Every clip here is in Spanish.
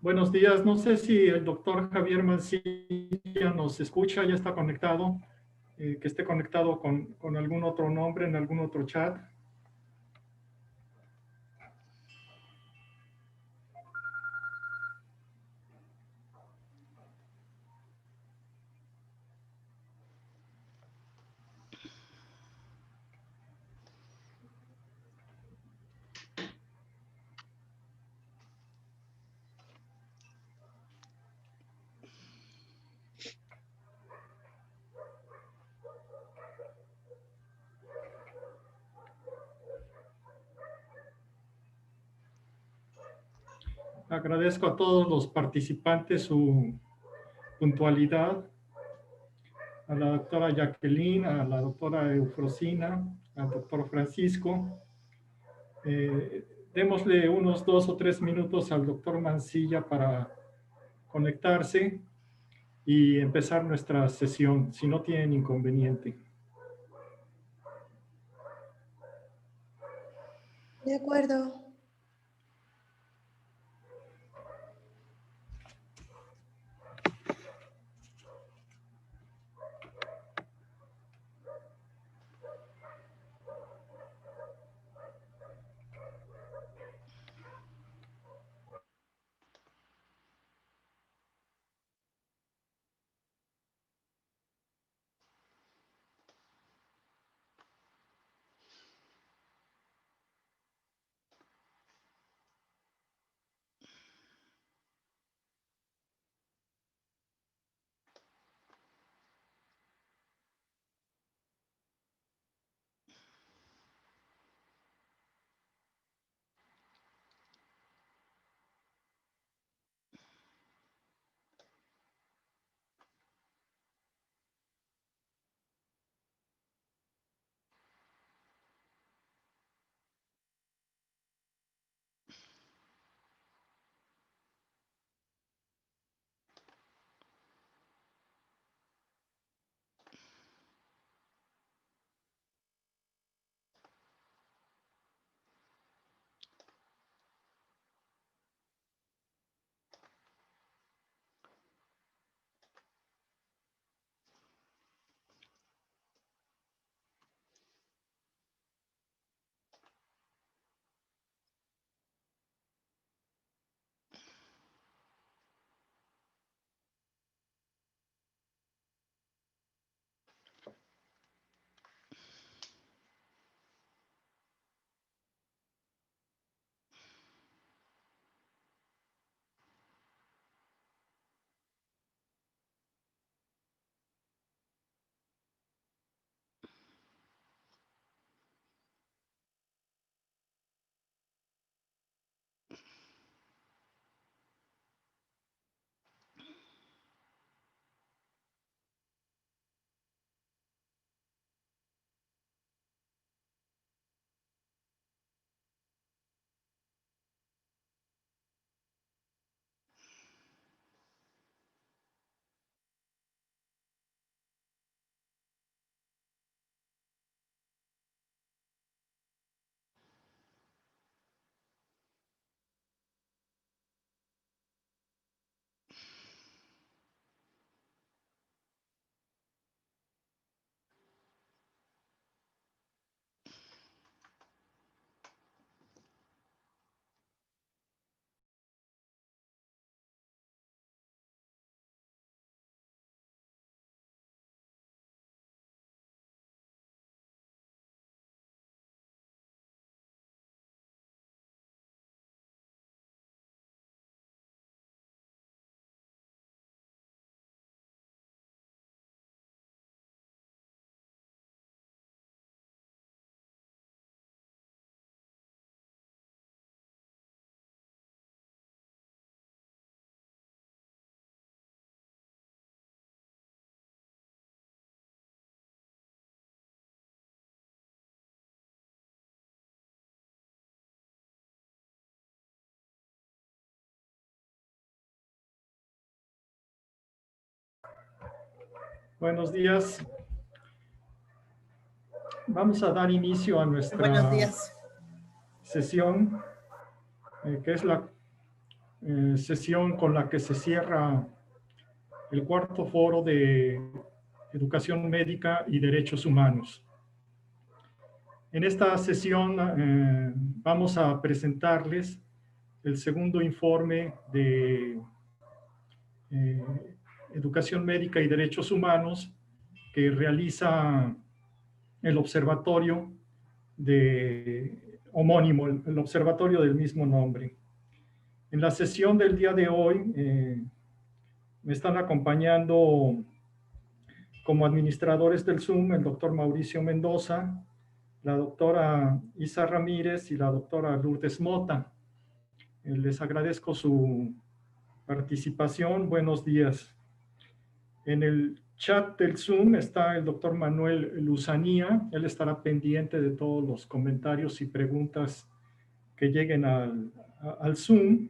Buenos días. No sé si el doctor Javier Mancilla nos escucha, ya está conectado, que esté conectado con algún otro nombre en algún otro chat. Agradezco a todos los participantes su puntualidad, a la doctora Jacqueline, a la doctora Eufrosina, al doctor Francisco. Démosle unos 2 o 3 minutos al doctor Mancilla para conectarse y empezar nuestra sesión, si no tienen inconveniente. De acuerdo. Buenos días. Vamos a dar inicio a nuestra Buenos días. sesión, que es sesión con la que se cierra el cuarto foro de Educación Médica y Derechos Humanos. En esta sesión vamos a presentarles el segundo informe de Educación Médica y Derechos Humanos que realiza el observatorio homónimo, el observatorio del mismo nombre. En la sesión del día de hoy me están acompañando como administradores del Zoom el doctor Mauricio Mendoza, la doctora Isa Ramírez y la doctora Lourdes Mota. Les agradezco su participación. Buenos días. En el chat del Zoom está el doctor Manuel Luzanía. Él estará pendiente de todos los comentarios y preguntas que lleguen al Zoom.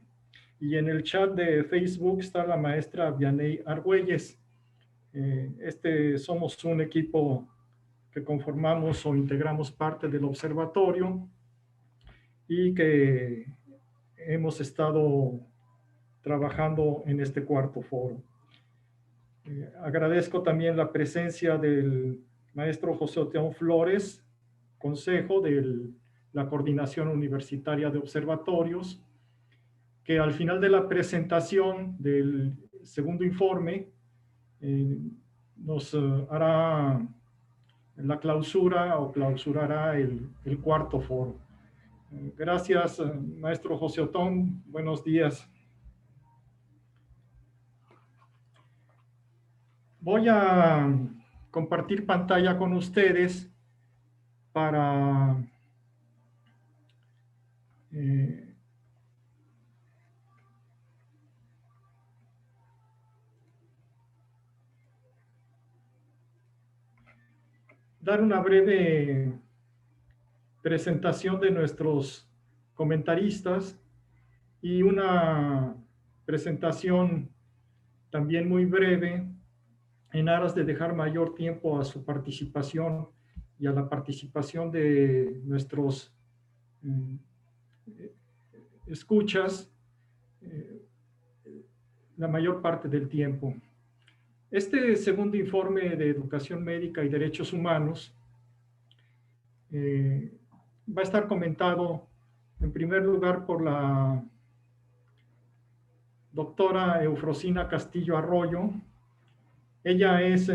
Y en el chat de Facebook está la maestra Vianey Argüelles. Somos un equipo que conformamos o integramos parte del observatorio y que hemos estado trabajando en este cuarto foro. Agradezco también la presencia del maestro José Oteón Flores, consejo de la Coordinación Universitaria de Observatorios, que al final de la presentación del segundo informe nos hará la clausura o clausurará el cuarto foro. Gracias, maestro José Oteón. Buenos días. Voy a compartir pantalla con ustedes para dar una breve presentación de nuestros comentaristas y una presentación también muy breve en aras de dejar mayor tiempo a su participación y a la participación de nuestros escuchas la mayor parte del tiempo. Este segundo informe de Educación Médica y Derechos Humanos va a estar comentado en primer lugar por la doctora Eufrosina Castillo Arroyo. Ella es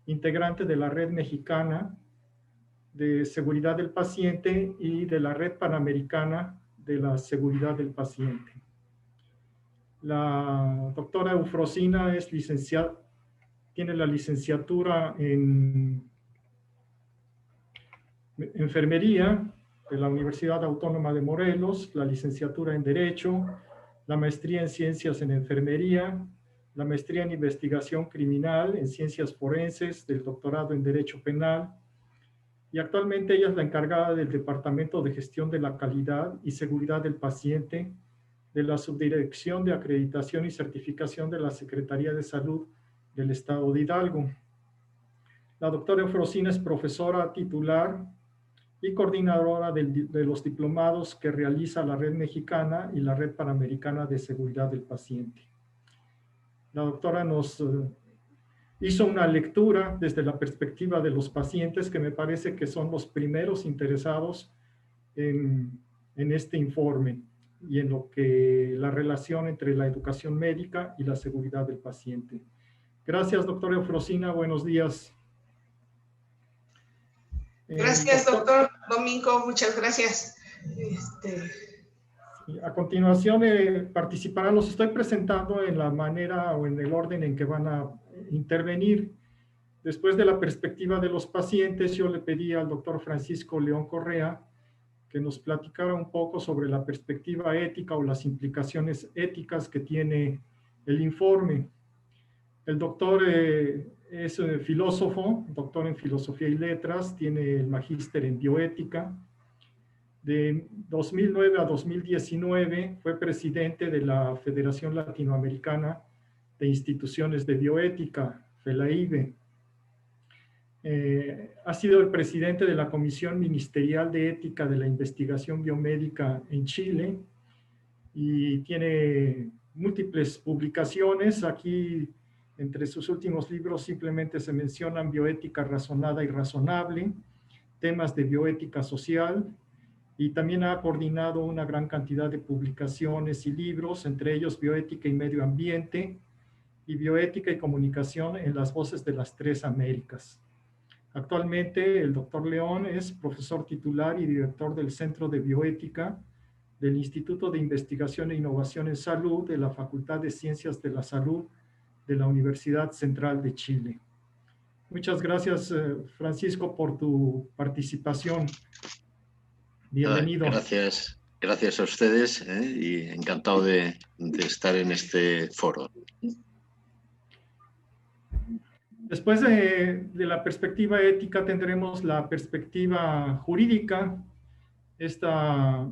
integrante de la Red Mexicana de Seguridad del Paciente y de la Red Panamericana de la Seguridad del Paciente. La doctora Eufrosina es licenciada, tiene la licenciatura en Enfermería de la Universidad Autónoma de Morelos, la licenciatura en Derecho, la maestría en Ciencias en Enfermería, la maestría en Investigación Criminal en Ciencias Forenses, del doctorado en Derecho Penal, y actualmente ella es la encargada del Departamento de Gestión de la Calidad y Seguridad del Paciente de la Subdirección de Acreditación y Certificación de la Secretaría de Salud del Estado de Hidalgo. La doctora Eufrosina es profesora titular y coordinadora de los diplomados que realiza la Red Mexicana y la Red Panamericana de Seguridad del Paciente. La doctora nos hizo una lectura desde la perspectiva de los pacientes que me parece que son los primeros interesados en este informe y en lo que la relación entre la educación médica y la seguridad del paciente. Gracias, doctora Eufrosina. Buenos días. Gracias, doctor Domingo. Muchas gracias. A continuación participarán, los estoy presentando en la manera o en el orden en que van a intervenir. Después de la perspectiva de los pacientes, yo le pedí al doctor Francisco León Correa que nos platicara un poco sobre la perspectiva ética o las implicaciones éticas que tiene el informe. El doctor es filósofo, doctor en Filosofía y Letras, tiene el magíster en Bioética. De 2009 a 2019 fue presidente de la Federación Latinoamericana de Instituciones de Bioética, FELAIBE. Ha sido el presidente de la Comisión Ministerial de Ética de la Investigación Biomédica en Chile y tiene múltiples publicaciones. Aquí, entre sus últimos libros, simplemente se mencionan Bioética razonada y razonable, temas de bioética social, y también ha coordinado una gran cantidad de publicaciones y libros, entre ellos Bioética y Medio Ambiente y Bioética y Comunicación en las Voces de las Tres Américas. Actualmente, el doctor León es profesor titular y director del Centro de Bioética del Instituto de Investigación e Innovación en Salud de la Facultad de Ciencias de la Salud de la Universidad Central de Chile. Muchas gracias, Francisco, por tu participación. Bienvenido. Gracias a ustedes y encantado de estar en este foro. Después de la perspectiva ética tendremos la perspectiva jurídica. Esta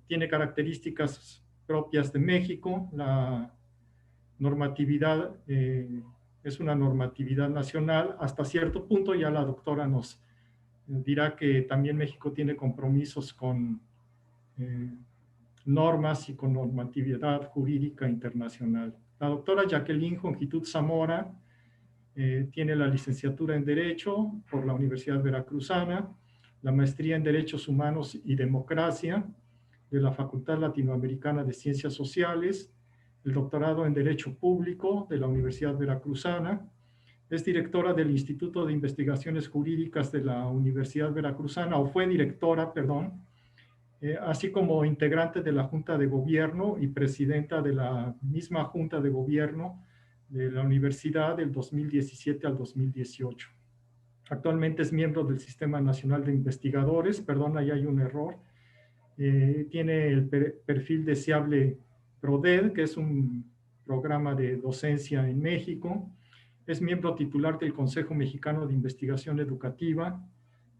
tiene características propias de México. La normatividad es una normatividad nacional. Hasta cierto punto ya la doctora nos dirá que también México tiene compromisos con normas y con normatividad jurídica internacional. La doctora Jacqueline Jongitud Zamora tiene la licenciatura en Derecho por la Universidad Veracruzana, la maestría en Derechos Humanos y Democracia de la Facultad Latinoamericana de Ciencias Sociales, el doctorado en Derecho Público de la Universidad Veracruzana. Es directora del Instituto de Investigaciones Jurídicas de la Universidad Veracruzana, o fue directora, perdón, así como integrante de la Junta de Gobierno y presidenta de la misma Junta de Gobierno de la Universidad del 2017 al 2018. Actualmente es miembro del Sistema Nacional de Investigadores, perdón, ahí hay un error. Tiene el perfil deseable PRODED, que es un programa de docencia en México. Es miembro titular del Consejo Mexicano de Investigación Educativa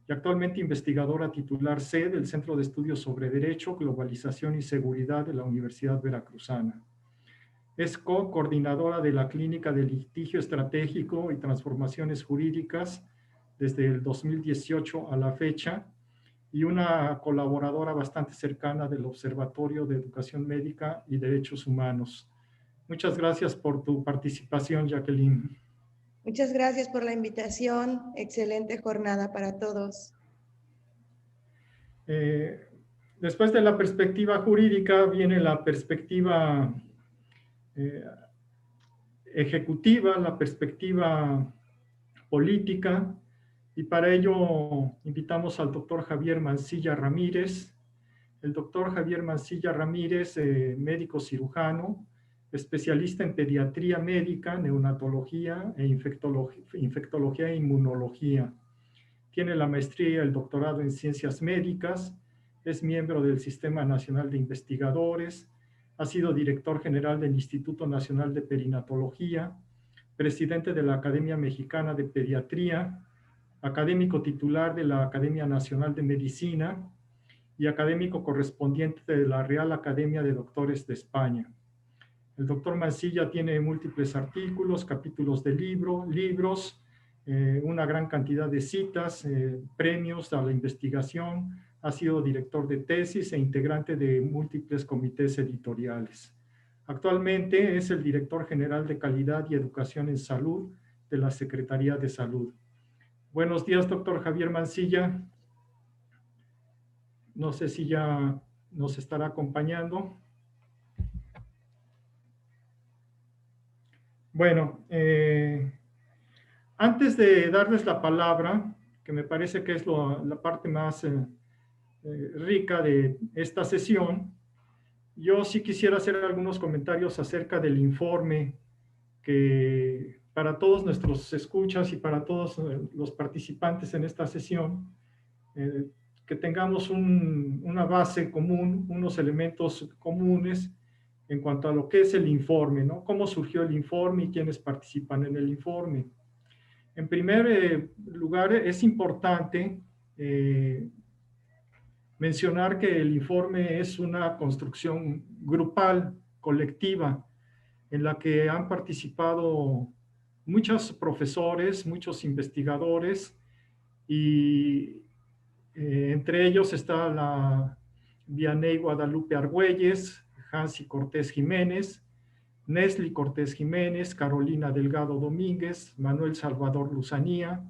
y actualmente investigadora titular C del Centro de Estudios sobre Derecho, Globalización y Seguridad de la Universidad Veracruzana. Es coordinadora de la Clínica de Litigio Estratégico y Transformaciones Jurídicas desde el 2018 a la fecha y una colaboradora bastante cercana del Observatorio de Educación Médica y Derechos Humanos. Muchas gracias por tu participación, Jacqueline. Muchas gracias por la invitación. Excelente jornada para todos. Después de la perspectiva jurídica viene la perspectiva ejecutiva, la perspectiva política, y para ello invitamos al doctor Javier Mancilla Ramírez. El doctor Javier Mancilla Ramírez, médico cirujano, especialista en pediatría médica, neonatología e infectología e inmunología. Tiene la maestría y el doctorado en ciencias médicas, es miembro del Sistema Nacional de Investigadores, ha sido director general del Instituto Nacional de Perinatología, presidente de la Academia Mexicana de Pediatría, académico titular de la Academia Nacional de Medicina y académico correspondiente de la Real Academia de Doctores de España. El doctor Mancilla tiene múltiples artículos, capítulos de libros, una gran cantidad de citas, premios a la investigación, ha sido director de tesis e integrante de múltiples comités editoriales. Actualmente es el director general de Calidad y Educación en Salud de la Secretaría de Salud. Buenos días, doctor Javier Mancilla. No sé si ya nos estará acompañando. Bueno, antes de darles la palabra, que me parece que es la parte más rica de esta sesión, yo sí quisiera hacer algunos comentarios acerca del informe que para todos nuestros escuchas y para todos los participantes en esta sesión, que tengamos una base común, unos elementos comunes en cuanto a lo que es el informe, ¿no? Cómo surgió el informe y quiénes participan en el informe. En primer lugar, es importante mencionar que el informe es una construcción grupal, colectiva, en la que han participado muchos profesores, muchos investigadores, y entre ellos está la Vianey Guadalupe Argüelles, Hansi Cortés Jiménez, Nesli Cortés Jiménez, Carolina Delgado Domínguez, Manuel Salvador Luzanía,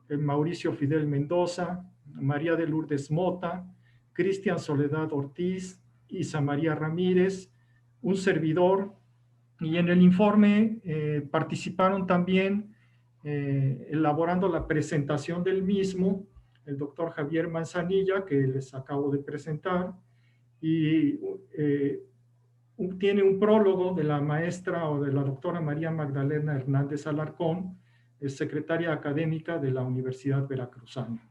Mauricio Fidel Mendoza, María de Lourdes Mota, Cristian Soledad Ortiz, Isa María Ramírez, un servidor, y en el informe participaron también elaborando la presentación del mismo el doctor Javier Manzanilla, que les acabo de presentar, y tiene un prólogo de la maestra o de la doctora María Magdalena Hernández Alarcón, secretaria académica de la Universidad Veracruzana.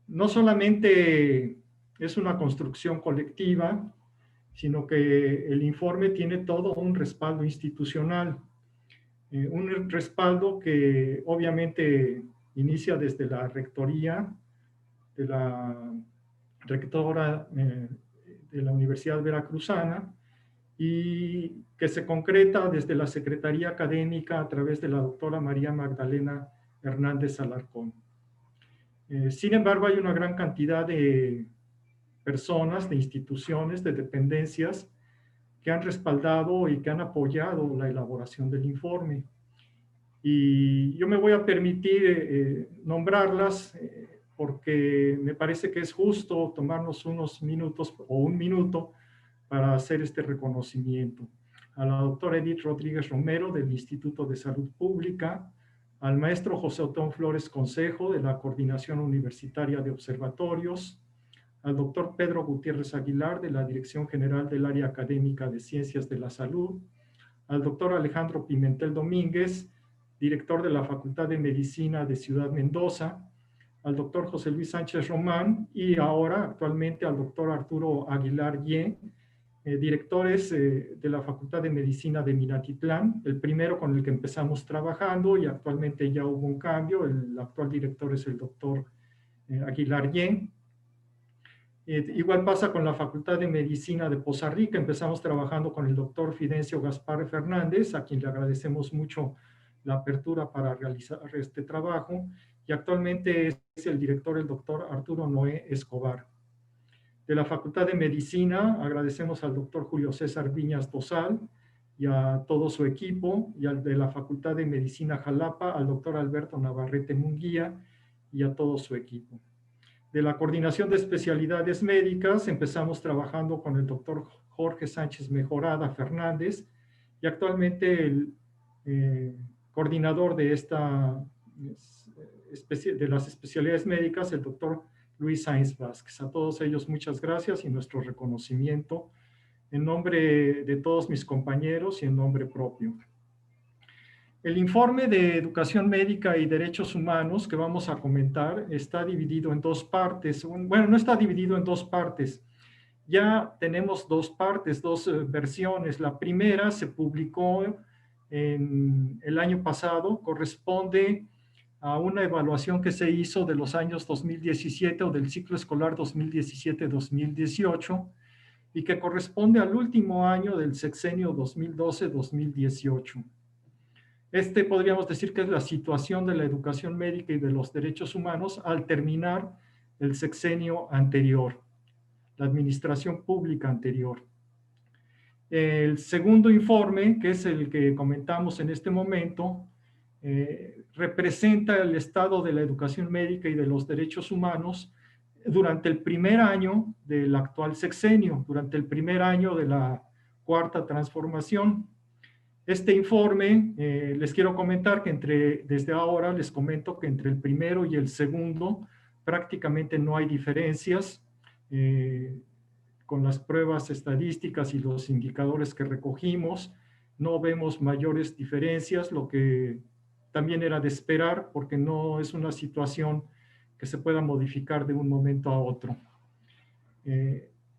No solamente es una construcción colectiva, sino que el informe tiene todo un respaldo institucional, un respaldo que obviamente inicia desde la rectoría de la rectora de la Universidad Veracruzana y que se concreta desde la Secretaría Académica a través de la doctora María Magdalena Hernández Alarcón. Sin embargo, hay una gran cantidad de personas, de instituciones, de dependencias que han respaldado y que han apoyado la elaboración del informe. Y yo me voy a permitir nombrarlas porque me parece que es justo tomarnos unos minutos o un minuto para hacer este reconocimiento. A la doctora Edith Rodríguez Romero del Instituto de Salud Pública, al maestro José Otón Flores Consejo de la Coordinación Universitaria de Observatorios, al doctor Pedro Gutiérrez Aguilar de la Dirección General del Área Académica de Ciencias de la Salud, al doctor Alejandro Pimentel Domínguez, director de la Facultad de Medicina de Ciudad Mendoza, al doctor José Luis Sánchez Román y ahora actualmente al doctor Arturo Aguilar Ye, directores de la Facultad de Medicina de Minatitlán, el primero con el que empezamos trabajando y actualmente ya hubo un cambio, el actual director es el doctor Aguilar Ye. Igual pasa con la Facultad de Medicina de Poza Rica, empezamos trabajando con el doctor Fidencio Gaspar Fernández, a quien le agradecemos mucho la apertura para realizar este trabajo, y actualmente es el director el doctor Arturo Noé Escobar. De la Facultad de Medicina agradecemos al doctor Julio César Viñas Dosal y a todo su equipo, y al de la Facultad de Medicina Jalapa, al doctor Alberto Navarrete Munguía y a todo su equipo. De la Coordinación de Especialidades Médicas empezamos trabajando con el doctor Jorge Sánchez Mejorada Fernández y actualmente el coordinador de, de las especialidades médicas, el doctor Luis Sáenz Vázquez. A todos ellos muchas gracias y nuestro reconocimiento en nombre de todos mis compañeros y en nombre propio. El informe de Educación Médica y Derechos Humanos que vamos a comentar está dividido en dos partes. Bueno, no está dividido en dos partes. Ya tenemos dos partes, dos versiones. La primera se publicó en el año pasado, corresponde a una evaluación que se hizo de los años 2017 o del ciclo escolar 2017-2018 y que corresponde al último año del sexenio 2012-2018. Podríamos decir que es la situación de la educación médica y de los derechos humanos al terminar el sexenio anterior, la administración pública anterior. El segundo informe, que es el que comentamos en este momento, representa el estado de la educación médica y de los derechos humanos durante el primer año del actual sexenio, durante el primer año de la cuarta transformación. Este informe, les quiero comentar que desde ahora les comento que entre el primero y el segundo prácticamente no hay diferencias con las pruebas estadísticas y los indicadores que recogimos. No vemos mayores diferencias, lo que también era de esperar porque no es una situación que se pueda modificar de un momento a otro.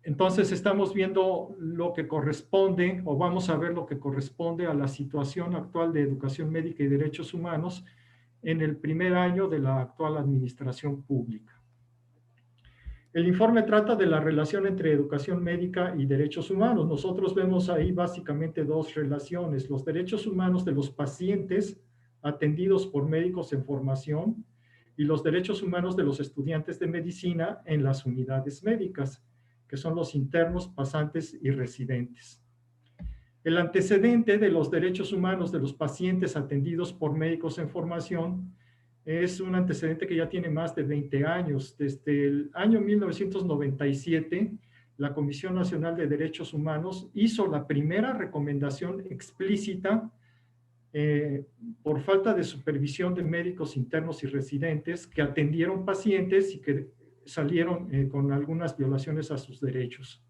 Entonces estamos viendo lo que corresponde, o vamos a ver lo que corresponde a la situación actual de educación médica y derechos humanos en el primer año de la actual administración pública. El informe trata de la relación entre educación médica y derechos humanos. Nosotros vemos ahí básicamente dos relaciones: los derechos humanos de los pacientes atendidos por médicos en formación y los derechos humanos de los estudiantes de medicina en las unidades médicas, que son los internos, pasantes y residentes. El antecedente de los derechos humanos de los pacientes atendidos por médicos en formación es un antecedente que ya tiene más de 20 años. Desde el año 1997, la Comisión Nacional de Derechos Humanos hizo la primera recomendación explícita por falta de supervisión de médicos internos y residentes que atendieron pacientes y que salieron con algunas violaciones a sus derechos.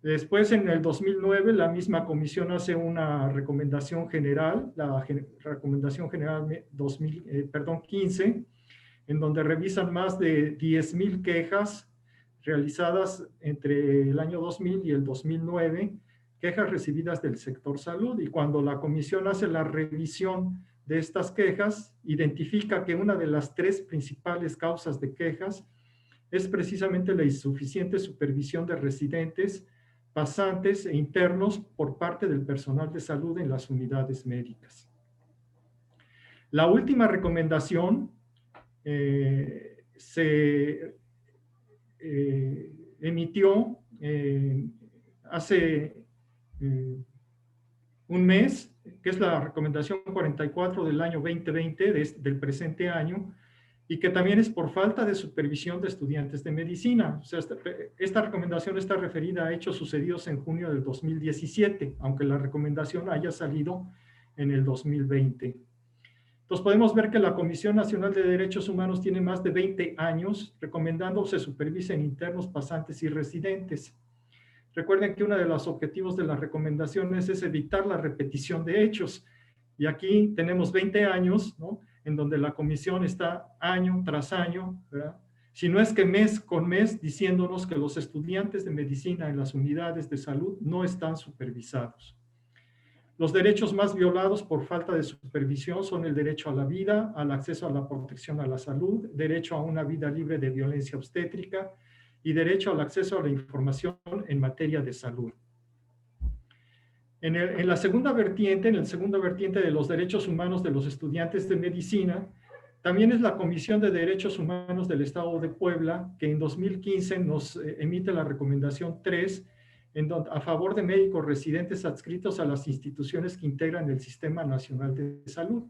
Después, en el 2009, la misma comisión hace una recomendación general, la recomendación general 15, en donde revisan más de 10,000 quejas realizadas entre el año 2000 y el 2009, quejas recibidas del sector salud. Y cuando la comisión hace la revisión de estas quejas, identifica que una de las 3 principales causas de quejas es precisamente la insuficiente supervisión de residentes, pasantes e internos por parte del personal de salud en las unidades médicas. La última recomendación se emitió hace un mes, que es la recomendación 44 del año 2020, del presente año, y que también es por falta de supervisión de estudiantes de medicina. O sea, esta recomendación está referida a hechos sucedidos en junio del 2017, aunque la recomendación haya salido en el 2020. Entonces podemos ver que la Comisión Nacional de Derechos Humanos tiene más de 20 años recomendando se supervisen internos, pasantes y residentes. Recuerden que uno de los objetivos de las recomendaciones es evitar la repetición de hechos. Y aquí tenemos 20 años, ¿no?, en donde la comisión está año tras año, ¿verdad?, si no es que mes con mes, diciéndonos que los estudiantes de medicina en las unidades de salud no están supervisados. Los derechos más violados por falta de supervisión son el derecho a la vida, al acceso a la protección a la salud, derecho a una vida libre de violencia obstétrica y derecho al acceso a la información en materia de salud. En la segunda vertiente, en el segundo vertiente de los derechos humanos de los estudiantes de medicina, también es la Comisión de Derechos Humanos del Estado de Puebla, que en 2015 nos emite la recomendación 3, a favor de médicos residentes adscritos a las instituciones que integran el Sistema Nacional de Salud.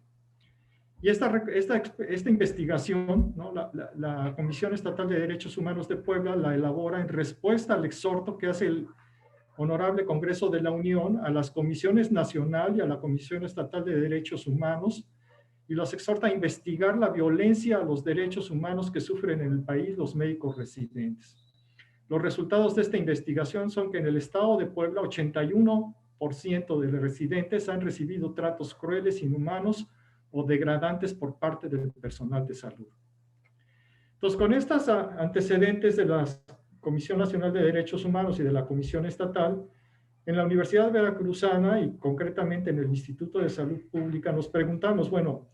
Y esta investigación, ¿no?, la Comisión Estatal de Derechos Humanos de Puebla la elabora en respuesta al exhorto que hace el Honorable Congreso de la Unión a las Comisiones Nacional y a la Comisión Estatal de Derechos Humanos, y los exhorta a investigar la violencia a los derechos humanos que sufren en el país los médicos residentes. Los resultados de esta investigación son que en el estado de Puebla 81% de los residentes han recibido tratos crueles, inhumanos o degradantes por parte del personal de salud. Entonces, con estos antecedentes de la Comisión Nacional de Derechos Humanos y de la Comisión Estatal, en la Universidad Veracruzana y concretamente en el Instituto de Salud Pública nos preguntamos, bueno,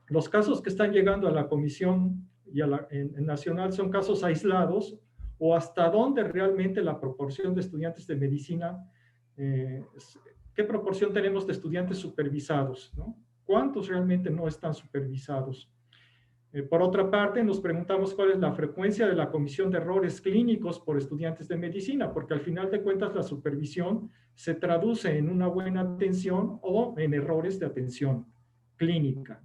los casos que están llegando a la Comisión y a la Nacional son casos aislados, o hasta dónde realmente la proporción de estudiantes de medicina, qué proporción tenemos de estudiantes supervisados, ¿no? ¿Cuántos realmente no están supervisados? Por otra parte, nos preguntamos cuál es la frecuencia de la comisión de errores clínicos por estudiantes de medicina, porque al final de cuentas la supervisión se traduce en una buena atención o en errores de atención clínica.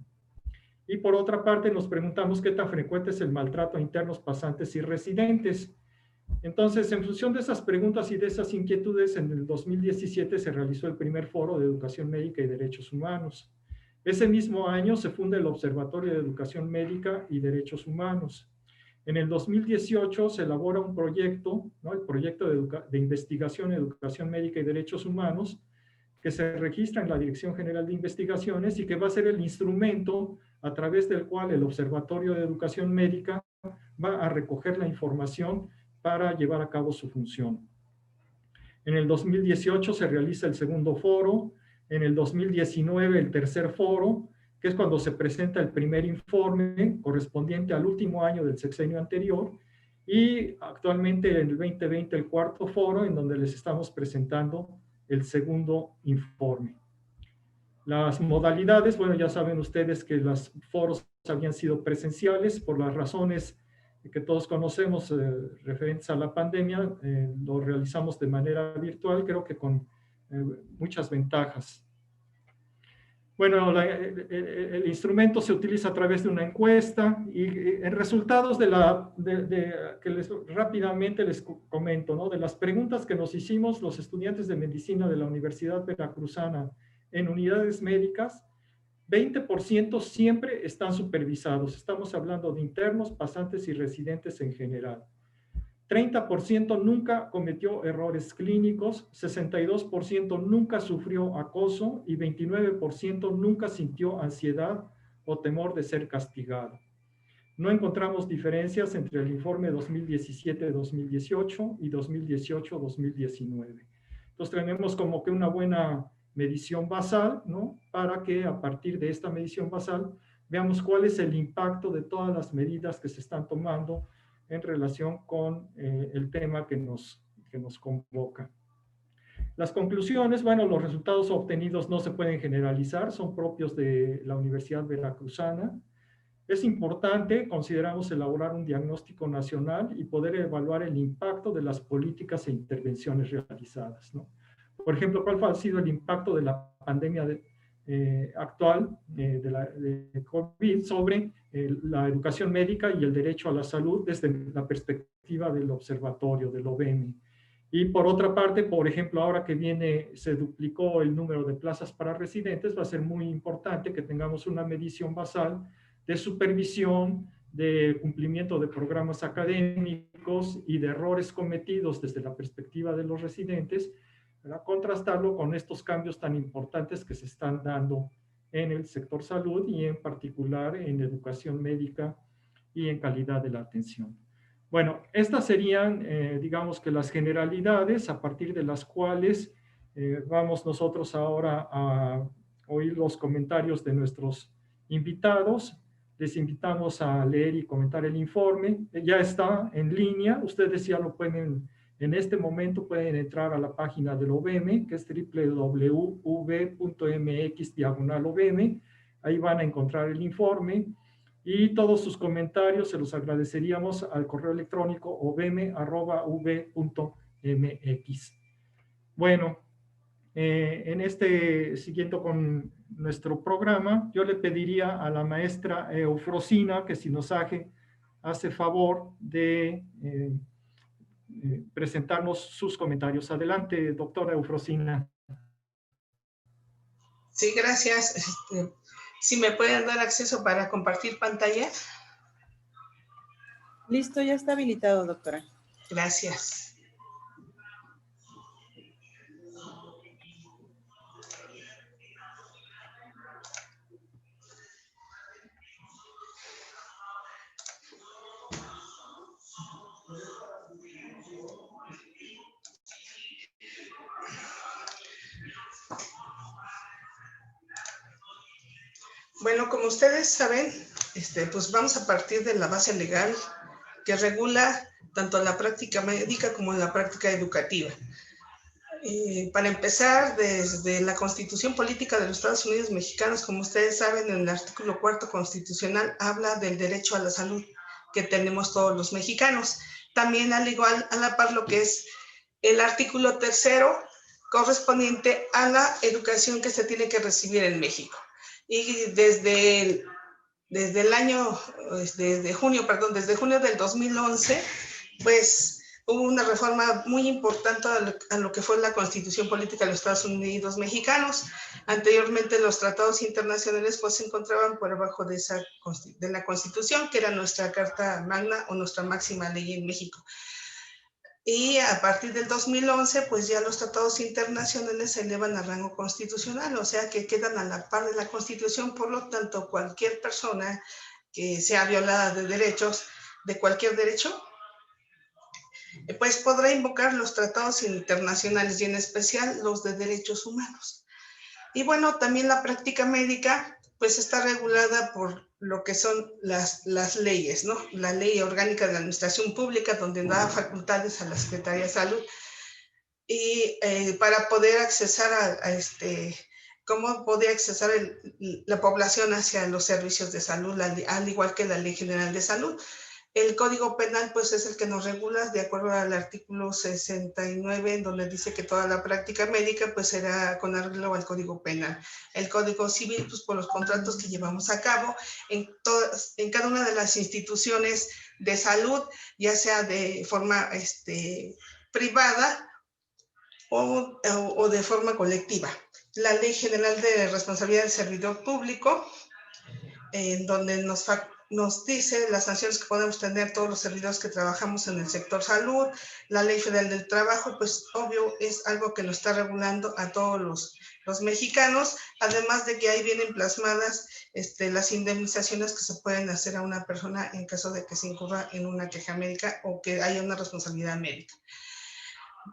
Y por otra parte, nos preguntamos qué tan frecuente es el maltrato a internos, pasantes y residentes. Entonces, en función de esas preguntas y de esas inquietudes, en el 2017 se realizó el primer foro de educación médica y derechos humanos. Ese mismo año se funda el Observatorio de Educación Médica y Derechos Humanos. En el 2018 se elabora un proyecto, ¿no?, el proyecto de investigación, educación médica y derechos humanos, que se registra en la Dirección General de Investigaciones y que va a ser el instrumento a través del cual el Observatorio de Educación Médica va a recoger la información para llevar a cabo su función. En el 2018 se realiza el segundo foro, en el 2019 el tercer foro, que es cuando se presenta el primer informe correspondiente al último año del sexenio anterior, y actualmente en el 2020 el cuarto foro, en donde les estamos presentando el segundo informe. Las modalidades, bueno, ya saben ustedes que los foros habían sido presenciales por las razones que todos conocemos referentes a la pandemia, lo realizamos de manera virtual, creo que con muchas ventajas. Bueno, el instrumento se utiliza a través de una encuesta y en resultados rápidamente les comento, ¿no? De las preguntas que nos hicimos los estudiantes de medicina de la Universidad Veracruzana en unidades médicas, 20% siempre están supervisados. Estamos hablando de internos, pasantes y residentes en general. 30% nunca cometió errores clínicos, 62% nunca sufrió acoso y 29% nunca sintió ansiedad o temor de ser castigado. No encontramos diferencias entre el informe 2017-2018 y 2018-2019. Entonces tenemos como que una buena medición basal, ¿no? Para que a partir de esta medición basal veamos cuál es el impacto de todas las medidas que se están tomando en relación con el tema que nos convoca. Las conclusiones, bueno, los resultados obtenidos no se pueden generalizar, son propios de la Universidad Veracruzana. Es importante, consideramos, elaborar un diagnóstico nacional y poder evaluar el impacto de las políticas e intervenciones realizadas, ¿no? Por ejemplo, ¿cuál ha sido el impacto de la pandemia actual de COVID sobre la educación médica y el derecho a la salud desde la perspectiva del observatorio, del OVM? Y por otra parte, por ejemplo, ahora que se duplicó el número de plazas para residentes, va a ser muy importante que tengamos una medición basal de supervisión, de cumplimiento de programas académicos y de errores cometidos desde la perspectiva de los residentes, para contrastarlo con estos cambios tan importantes que se están dando en el sector salud y en particular en educación médica y en calidad de la atención. Bueno, estas serían, digamos que las generalidades a partir de las cuales vamos nosotros ahora a oír los comentarios de nuestros invitados. Les invitamos a leer y comentar el informe. Ya está en línea. Ustedes ya lo pueden, en este momento pueden entrar a la página del OVM, que es www.uv.mx/OVM. Ahí van a encontrar el informe y todos sus comentarios se los agradeceríamos al correo electrónico ovm@uv.mx. Bueno, siguiendo con nuestro programa, yo le pediría a la maestra Eufrosina que si nos hace favor de presentarnos sus comentarios. Adelante, doctora Eufrosina. Sí, gracias. Si me pueden dar acceso para compartir pantalla. Listo, ya está habilitado, doctora. Gracias. Bueno, como ustedes saben, pues vamos a partir de la base legal que regula tanto la práctica médica como la práctica educativa. Para empezar, desde la Constitución Política de los Estados Unidos Mexicanos, como ustedes saben, en el artículo 4 constitucional habla del derecho a la salud que tenemos todos los mexicanos. También al igual, a la par, lo que es el artículo 3 correspondiente a la educación que se tiene que recibir en México. Y desde junio del 2011, pues hubo una reforma muy importante a lo que fue la Constitución Política de los Estados Unidos Mexicanos. Anteriormente los tratados internacionales pues se encontraban por debajo de la Constitución, que era nuestra Carta Magna o nuestra máxima ley en México. Y a partir del 2011, pues ya los tratados internacionales se elevan a rango constitucional, o sea que quedan a la par de la Constitución. Por lo tanto, cualquier persona que sea violada de derechos, de cualquier derecho, pues podrá invocar los tratados internacionales y en especial los de derechos humanos. Y bueno, también la práctica médica pues está regulada por lo que son las leyes, ¿no? La Ley Orgánica de la Administración Pública, donde da facultades a la Secretaría de Salud, y para poder accesar cómo podría accesar la población hacia los servicios de salud, al igual que la Ley General de Salud. El Código Penal pues es el que nos regula de acuerdo al artículo 69, en donde dice que toda la práctica médica pues será con arreglo al Código Penal. El Código Civil pues por los contratos que llevamos a cabo en cada una de las instituciones de salud, ya sea de forma privada o de forma colectiva. La Ley General de Responsabilidad del Servidor Público, en donde nos dice las sanciones que podemos tener todos los servidores que trabajamos en el sector salud, la Ley Federal del Trabajo, pues obvio es algo que lo está regulando a todos los mexicanos, además de que ahí vienen plasmadas las indemnizaciones que se pueden hacer a una persona en caso de que se incurra en una queja médica o que haya una responsabilidad médica.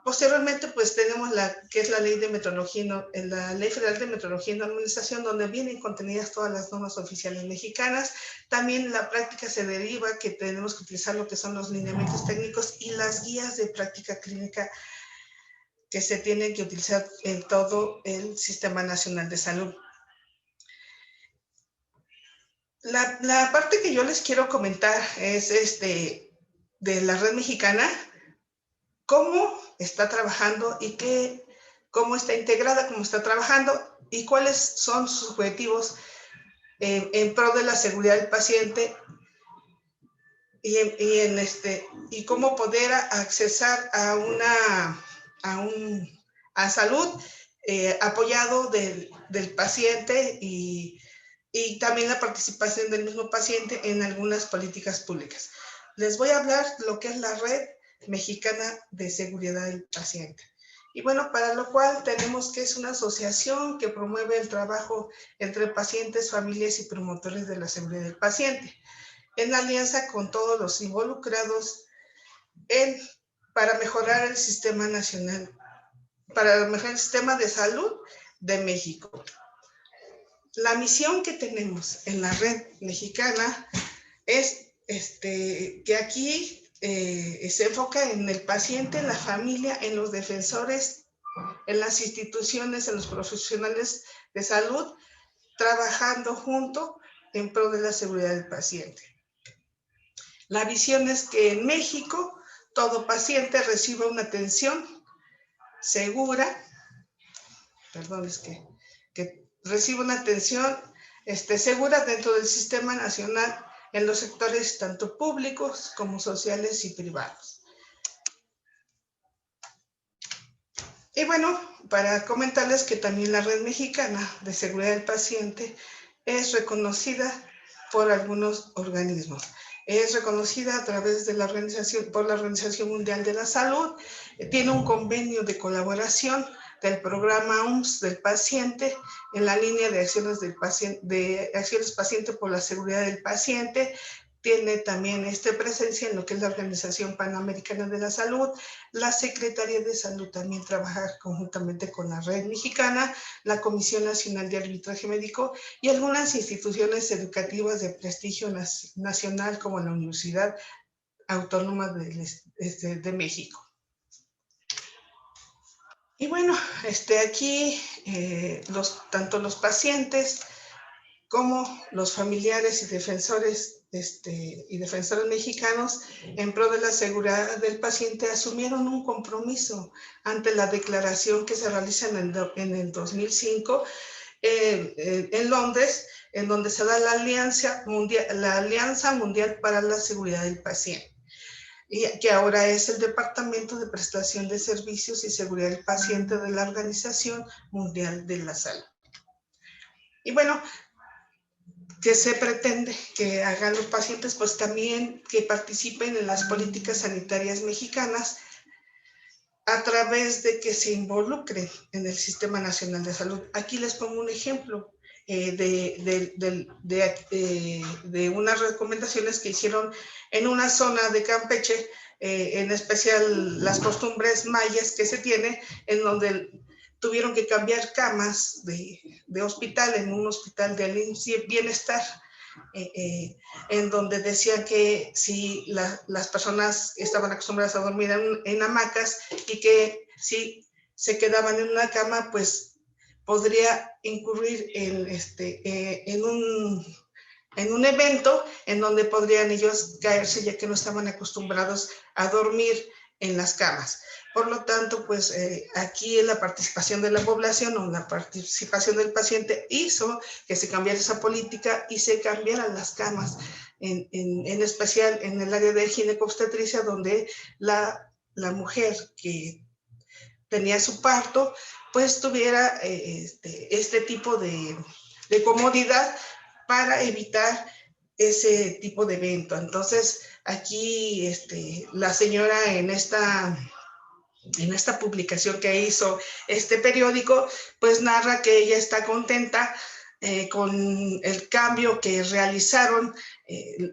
Posteriormente, pues tenemos que es la Ley de Metrología, la Ley Federal de Metrología y Normalización, donde vienen contenidas todas las normas oficiales mexicanas. También la práctica se deriva que tenemos que utilizar lo que son los lineamientos técnicos y las guías de práctica clínica que se tienen que utilizar en todo el Sistema Nacional de Salud. La parte que yo les quiero comentar es de la red mexicana, cómo está trabajando y cómo está integrada, cómo está trabajando y cuáles son sus objetivos en pro de la seguridad del paciente y cómo poder accesar a salud apoyado del paciente y también la participación del mismo paciente en algunas políticas públicas. Les voy a hablar de lo que es la Red Mexicana de Seguridad del Paciente. Y bueno, para lo cual tenemos que es una asociación que promueve el trabajo entre pacientes, familias y promotores de la seguridad del paciente, en alianza con todos los involucrados para mejorar el sistema nacional, para mejorar el sistema de salud de México. La misión que tenemos en la Red Mexicana es que aquí se enfoca en el paciente, en la familia, en los defensores, en las instituciones, en los profesionales de salud, trabajando junto en pro de la seguridad del paciente. La visión es que en México todo paciente reciba una atención segura, reciba una atención segura dentro del sistema nacional en los sectores tanto públicos como sociales y privados. Y bueno, para comentarles que también la Red Mexicana de Seguridad del Paciente es reconocida por algunos organismos. Es reconocida a través de por la Organización Mundial de la Salud, tiene un convenio de colaboración del programa UMS del paciente en la línea de acciones paciente por la seguridad del paciente. Tiene también presencia en lo que es la Organización Panamericana de la Salud. La Secretaría de Salud también trabaja conjuntamente con la Red Mexicana, la Comisión Nacional de Arbitraje Médico y algunas instituciones educativas de prestigio nacional como la Universidad Autónoma de México. Y bueno, aquí tanto los pacientes como los familiares y defensores mexicanos en pro de la seguridad del paciente asumieron un compromiso ante la declaración que se realiza en el 2005 en Londres, en donde se da la Alianza Mundial para la Seguridad del Paciente, y que ahora es el Departamento de Prestación de Servicios y Seguridad del Paciente de la Organización Mundial de la Salud. Y bueno, que se pretende que hagan los pacientes, pues también que participen en las políticas sanitarias mexicanas a través de que se involucren en el Sistema Nacional de Salud. Aquí les pongo un ejemplo de unas recomendaciones que hicieron en una zona de Campeche, en especial las costumbres mayas que se tiene, en donde tuvieron que cambiar camas de hospital en un hospital de bienestar, en donde decían que si las personas estaban acostumbradas a dormir en hamacas y que si se quedaban en una cama, pues podría incurrir en en un evento en donde podrían ellos caerse, ya que no estaban acostumbrados a dormir en las camas. Por lo tanto, pues aquí la participación de la población o la participación del paciente hizo que se cambiara esa política y se cambiaran las camas, en especial en el área de ginecobstetricia, donde la mujer que tenía su parto, pues tuviera este tipo de comodidad para evitar ese tipo de evento. Entonces, aquí la señora en esta publicación que hizo este periódico, pues narra que ella está contenta con el cambio que realizaron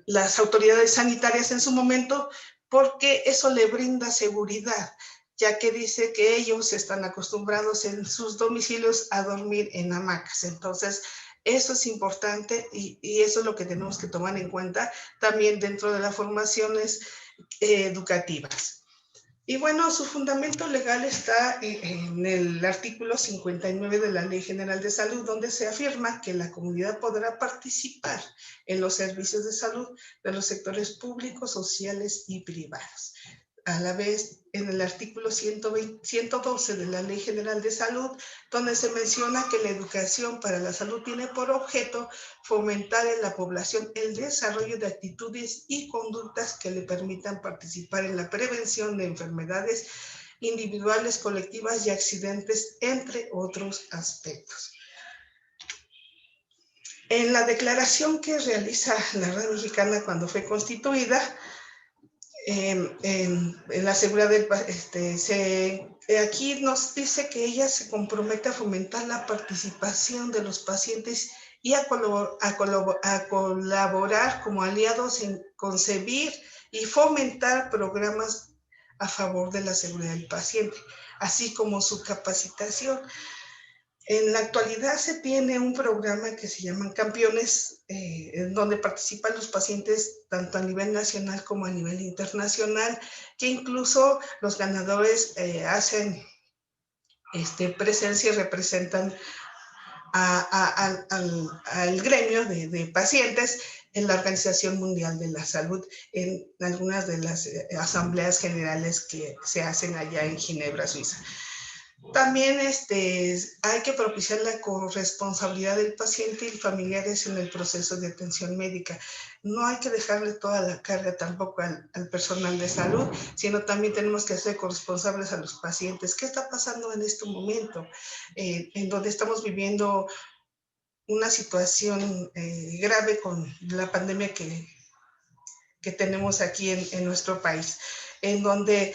las autoridades sanitarias en su momento, porque eso le brinda seguridad, ya que dice que ellos están acostumbrados en sus domicilios a dormir en hamacas. Entonces, eso es importante y eso es lo que tenemos que tomar en cuenta también dentro de las formaciones educativas. Y bueno, su fundamento legal está en el artículo 59 de la Ley General de Salud, donde se afirma que la comunidad podrá participar en los servicios de salud de los sectores públicos, sociales y privados. A la vez, en el artículo 112 de la Ley General de Salud, donde se menciona que la educación para la salud tiene por objeto fomentar en la población el desarrollo de actitudes y conductas que le permitan participar en la prevención de enfermedades individuales, colectivas y accidentes, entre otros aspectos. En la declaración que realiza la Red Mexicana cuando fue constituida, en la seguridad del aquí nos dice que ella se compromete a fomentar la participación de los pacientes y a colaborar como aliados en concebir y fomentar programas a favor de la seguridad del paciente, así como su capacitación. En la actualidad se tiene un programa que se llama Campeones, en donde participan los pacientes tanto a nivel nacional como a nivel internacional, que incluso los ganadores hacen presencia y representan al gremio de pacientes en la Organización Mundial de la Salud, en algunas de las asambleas generales que se hacen allá en Ginebra, Suiza. También hay que propiciar la corresponsabilidad del paciente y familiares en el proceso de atención médica. No hay que dejarle toda la carga tampoco al personal de salud, sino también tenemos que ser corresponsables a los pacientes. ¿Qué está pasando en este momento? En donde estamos viviendo una situación grave con la pandemia que tenemos aquí en nuestro país, en donde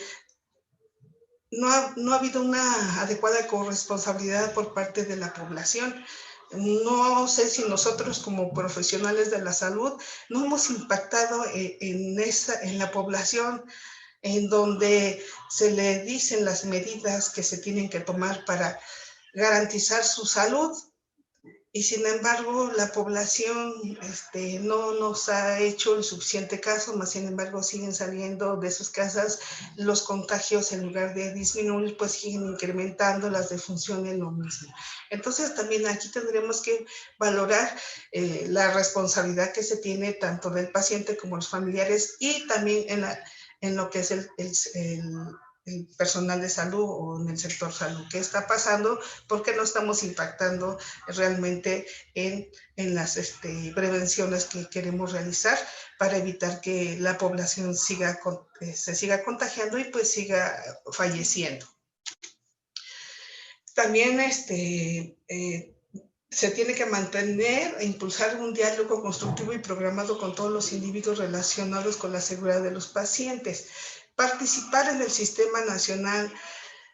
no ha habido una adecuada corresponsabilidad por parte de la población. No sé si nosotros como profesionales de la salud no hemos impactado en la población, en donde se le dicen las medidas que se tienen que tomar para garantizar su salud. Y sin embargo, la población no nos ha hecho el suficiente caso, más sin embargo siguen saliendo de sus casas los contagios, en lugar de disminuir, pues siguen incrementando, las defunciones lo mismo. Entonces también aquí tendremos que valorar la responsabilidad que se tiene tanto del paciente como los familiares, y también en lo que es el personal de salud o en el sector salud. ¿Qué está pasando? ¿Por qué no estamos impactando realmente en las prevenciones que queremos realizar para evitar que la población se siga contagiando y pues siga falleciendo? También se tiene que mantener e impulsar un diálogo constructivo y programado con todos los individuos relacionados con la seguridad de los pacientes. Participar en el Sistema Nacional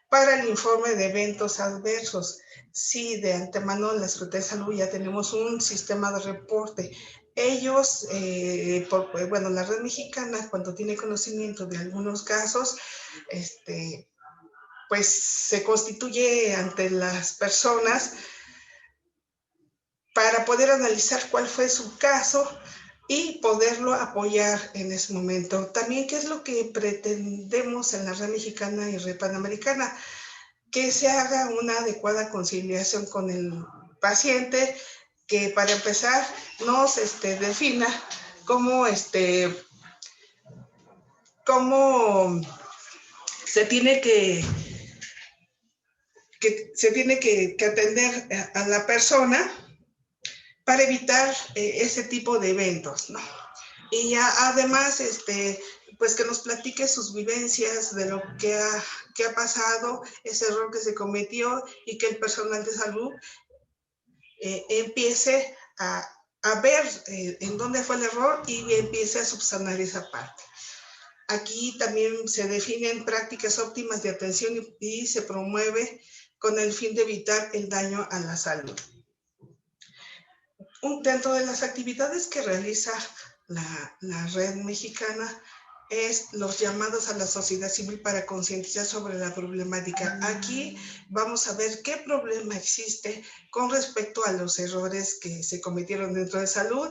para el Informe de Eventos Adversos. Sí, de antemano en la Secretaría de Salud ya tenemos un sistema de reporte. Ellos, la Red Mexicana, cuando tiene conocimiento de algunos casos, pues se constituye ante las personas para poder analizar cuál fue su caso y poderlo apoyar en ese momento. También, ¿qué es lo que pretendemos en la Red Mexicana y Red Panamericana? Que se haga una adecuada conciliación con el paciente, que para empezar nos defina cómo se tiene que atender a la persona para evitar ese tipo de eventos, ¿no? Y además, pues que nos platique sus vivencias de lo que ha pasado, ese error que se cometió y que el personal de salud empiece a ver en dónde fue el error y empiece a subsanar esa parte. Aquí también se definen prácticas óptimas de atención y se promueve con el fin de evitar el daño a la salud. Dentro de las actividades que realiza la red mexicana es los llamados a la sociedad civil para concientizar sobre la problemática. Aquí vamos a ver qué problema existe con respecto a los errores que se cometieron dentro de salud,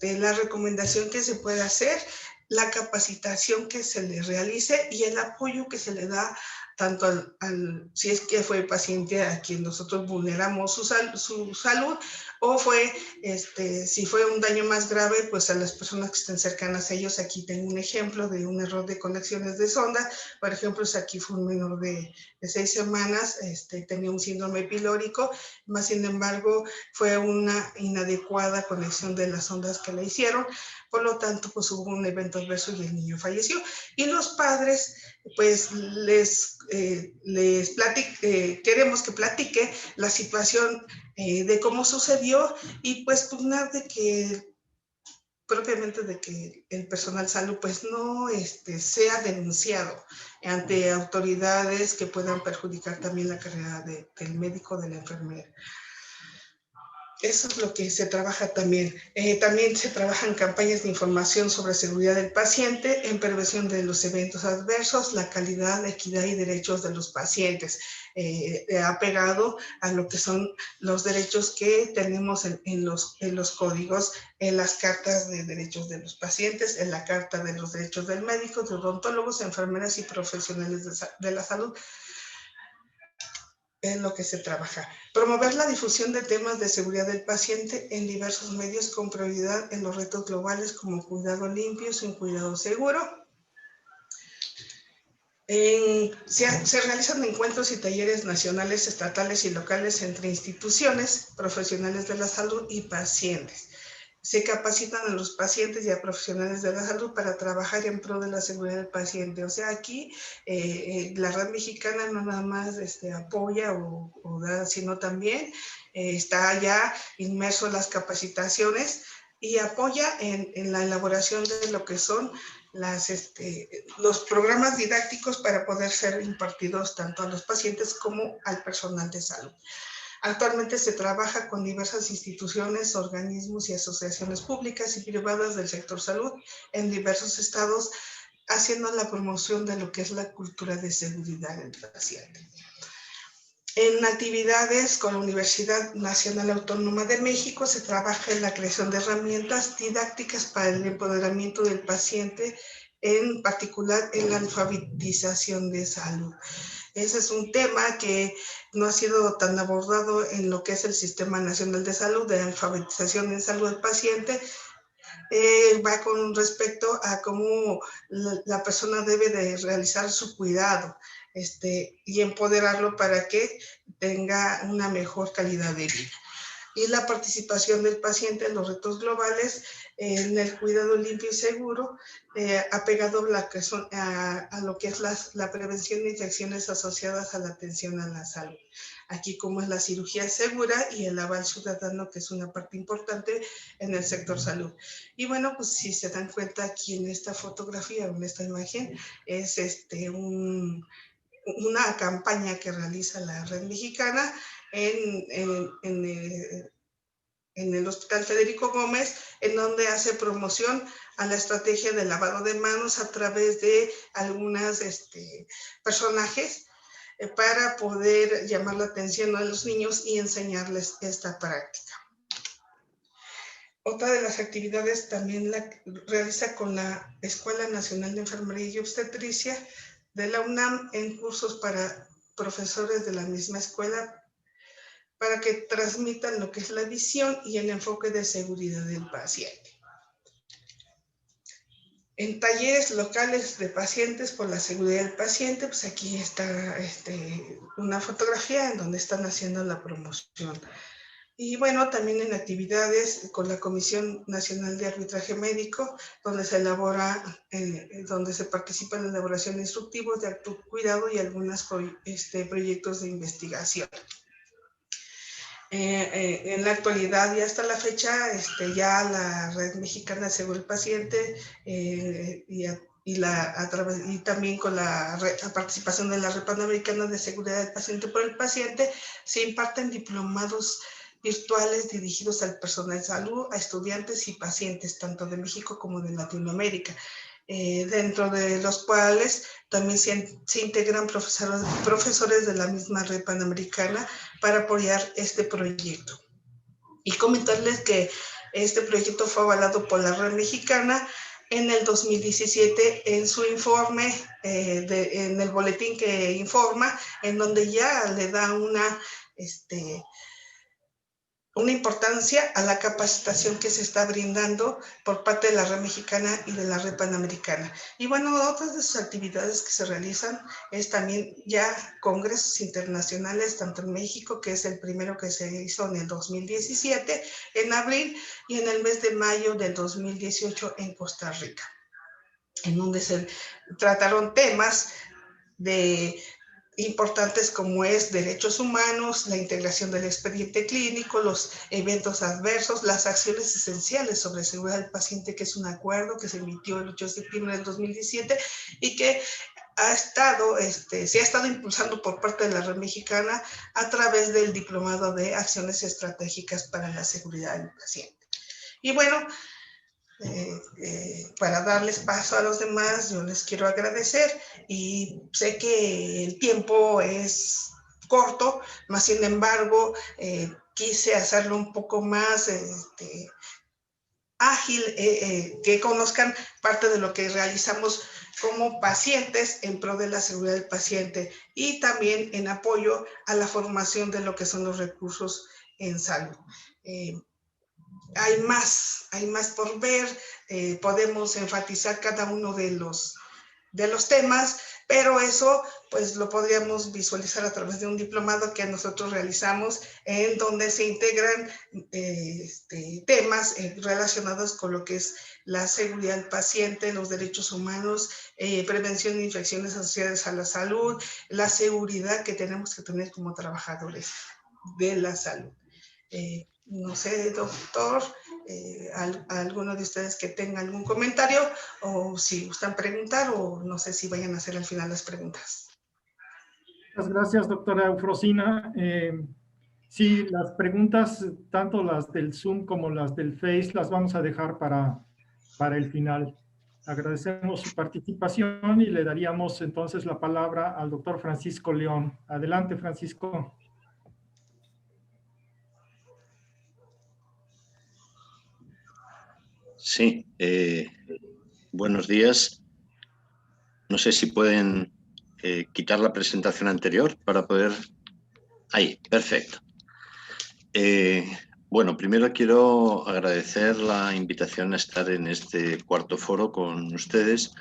la recomendación que se puede hacer, la capacitación que se le realice y el apoyo que se le da tanto si es que fue paciente a quien nosotros vulneramos su salud, o fue, si fue un daño más grave, pues a las personas que estén cercanas a ellos. Aquí tengo un ejemplo de un error de conexiones de sonda. Por ejemplo, aquí fue un menor de 6 semanas, tenía un síndrome pilórico, más sin embargo, fue una inadecuada conexión de las sondas que le hicieron. Por lo tanto, pues hubo un evento adverso y el niño falleció. Y los padres, pues queremos que platique la situación de cómo sucedió y pues pugnar de que propiamente de que el personal salud pues no sea denunciado ante autoridades que puedan perjudicar también la carrera del médico, de la enfermera. Eso es lo que se trabaja también. También se trabajan campañas de información sobre seguridad del paciente, en prevención de los eventos adversos, la calidad, la equidad y derechos de los pacientes, apegado a lo que son los derechos que tenemos en los códigos, en las cartas de derechos de los pacientes, en la carta de los derechos del médico, de odontólogos, enfermeras y profesionales de la salud. Es lo que se trabaja. Promover la difusión de temas de seguridad del paciente en diversos medios con prioridad en los retos globales como cuidado limpio y un cuidado seguro. Se realizan encuentros y talleres nacionales, estatales y locales entre instituciones, profesionales de la salud y pacientes. Se capacitan a los pacientes y a profesionales de la salud para trabajar en pro de la seguridad del paciente. O sea, aquí la red mexicana no nada más apoya o da, sino también está ya inmerso en las capacitaciones y apoya en la elaboración de lo que son los programas didácticos para poder ser impartidos tanto a los pacientes como al personal de salud. Actualmente se trabaja con diversas instituciones, organismos y asociaciones públicas y privadas del sector salud en diversos estados, haciendo la promoción de lo que es la cultura de seguridad del paciente. En actividades con la Universidad Nacional Autónoma de México se trabaja en la creación de herramientas didácticas para el empoderamiento del paciente, en particular en la alfabetización de salud. Ese es un tema que no ha sido tan abordado en lo que es el Sistema Nacional de Salud, de alfabetización en salud del paciente. Va con respecto a cómo la persona debe de realizar su cuidado y empoderarlo para que tenga una mejor calidad de vida. Y la participación del paciente en los retos globales en el cuidado limpio y seguro, apegado a lo que es la prevención de infecciones asociadas a la atención a la salud. Aquí como es la cirugía segura y el aval ciudadano, que es una parte importante en el sector salud. Y bueno, pues si se dan cuenta aquí en esta fotografía, en esta imagen, es una campaña que realiza la Red Mexicana en el Hospital Federico Gómez, en donde hace promoción a la estrategia de lavado de manos a través de algunos personajes para poder llamar la atención a los niños y enseñarles esta práctica. Otra de las actividades también la realiza con la Escuela Nacional de Enfermería y Obstetricia de la UNAM en cursos para profesores de la misma escuela para que transmitan lo que es la visión y el enfoque de seguridad del paciente. En talleres locales de pacientes por la seguridad del paciente, pues aquí está una fotografía en donde están haciendo la promoción. Y bueno, también en actividades con la Comisión Nacional de Arbitraje Médico, donde se elabora, donde se participa en la elaboración de instructivos de autocuidado y algunos proyectos de investigación. En la actualidad y hasta la fecha, ya la Red Mexicana de Seguridad del Paciente y también con la participación de la Red Panamericana de Seguridad del Paciente por el Paciente, se imparten diplomados virtuales dirigidos al personal de salud, a estudiantes y pacientes, tanto de México como de Latinoamérica, dentro de los cuales también se integran profesores de la misma Red Panamericana para apoyar este proyecto. Y comentarles que este proyecto fue avalado por la Red Mexicana en el 2017 en su informe, en el boletín que informa, en donde ya le da una importancia a la capacitación que se está brindando por parte de la Red Mexicana y de la Red Panamericana. Y bueno, otras de sus actividades que se realizan es también ya congresos internacionales, tanto en México, que es el primero que se hizo en el 2017, en abril, y en el mes de mayo del 2018 en Costa Rica, en donde se trataron temas importantes como es derechos humanos, la integración del expediente clínico, los eventos adversos, las acciones esenciales sobre seguridad del paciente, que es un acuerdo que se emitió el 8 de septiembre del 2017 y que se ha estado impulsando por parte de la Red Mexicana a través del Diplomado de Acciones Estratégicas para la Seguridad del Paciente. Y bueno, para darles paso a los demás, yo les quiero agradecer y sé que el tiempo es corto, mas sin embargo quise hacerlo un poco más ágil, que conozcan parte de lo que realizamos como pacientes en pro de la seguridad del paciente y también en apoyo a la formación de lo que son los recursos en salud. Hay más por ver, podemos enfatizar cada uno de los temas, pero eso pues lo podríamos visualizar a través de un diplomado que nosotros realizamos, en donde se integran temas relacionados con lo que es la seguridad del paciente, los derechos humanos, prevención de infecciones asociadas a la salud, la seguridad que tenemos que tener como trabajadores de la salud. No sé, doctor, alguno de ustedes que tenga algún comentario o si gustan preguntar, o no sé si vayan a hacer al final las preguntas. Muchas gracias, doctora Eufrosina. Sí, las preguntas, tanto las del Zoom como las del Face, las vamos a dejar para el final. Agradecemos su participación y le daríamos entonces la palabra al doctor Francisco León. Adelante, Francisco. Sí, buenos días. No sé si pueden quitar la presentación anterior para poder... Ahí, perfecto. Bueno, primero quiero agradecer la invitación a estar en este cuarto foro con ustedes.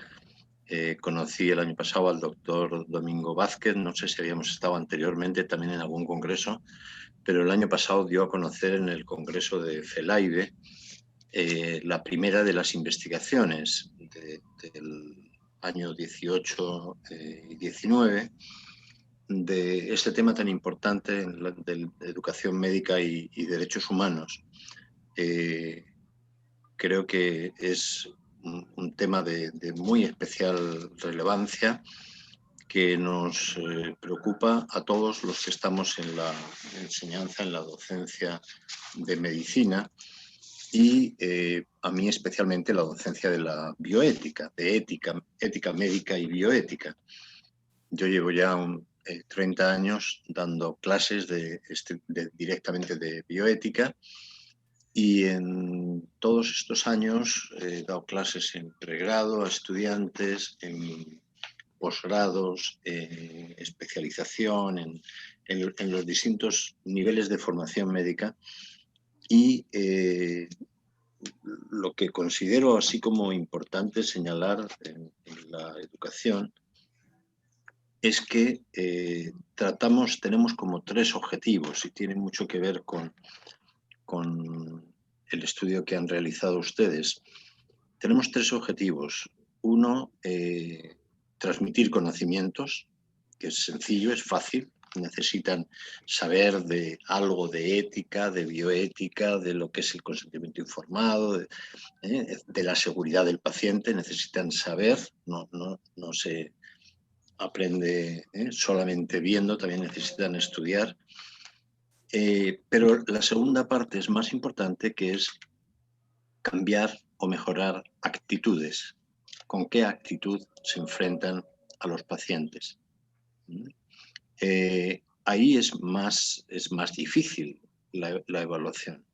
Conocí el año pasado al doctor Domingo Vázquez, no sé si habíamos estado anteriormente también en algún congreso, pero el año pasado dio a conocer en el congreso de FELAIBE la primera de las investigaciones del año 18 y 19 de este tema tan importante de educación médica y derechos humanos. Creo que es un tema de muy especial relevancia que nos preocupa a todos los que estamos en la enseñanza, en la docencia de medicina, y a mí especialmente la docencia de la bioética, de ética médica y bioética. Yo llevo ya 30 años dando clases directamente de bioética, y en todos estos años he dado clases en pregrado a estudiantes, en posgrados, especialización en en los distintos niveles de formación médica y lo que considero así como importante señalar en la educación es que tenemos como 3 objetivos y tiene mucho que ver con el estudio que han realizado ustedes. Tenemos 3 objetivos. Uno, transmitir conocimientos, que es sencillo, es fácil. Necesitan saber de algo de ética, de bioética, de lo que es el consentimiento informado, de la seguridad del paciente. Necesitan saber, no se aprende solamente viendo, también necesitan estudiar. Pero la segunda parte es más importante, que es cambiar o mejorar actitudes. ¿Con qué actitud se enfrentan a los pacientes? Ahí es más difícil la evaluación.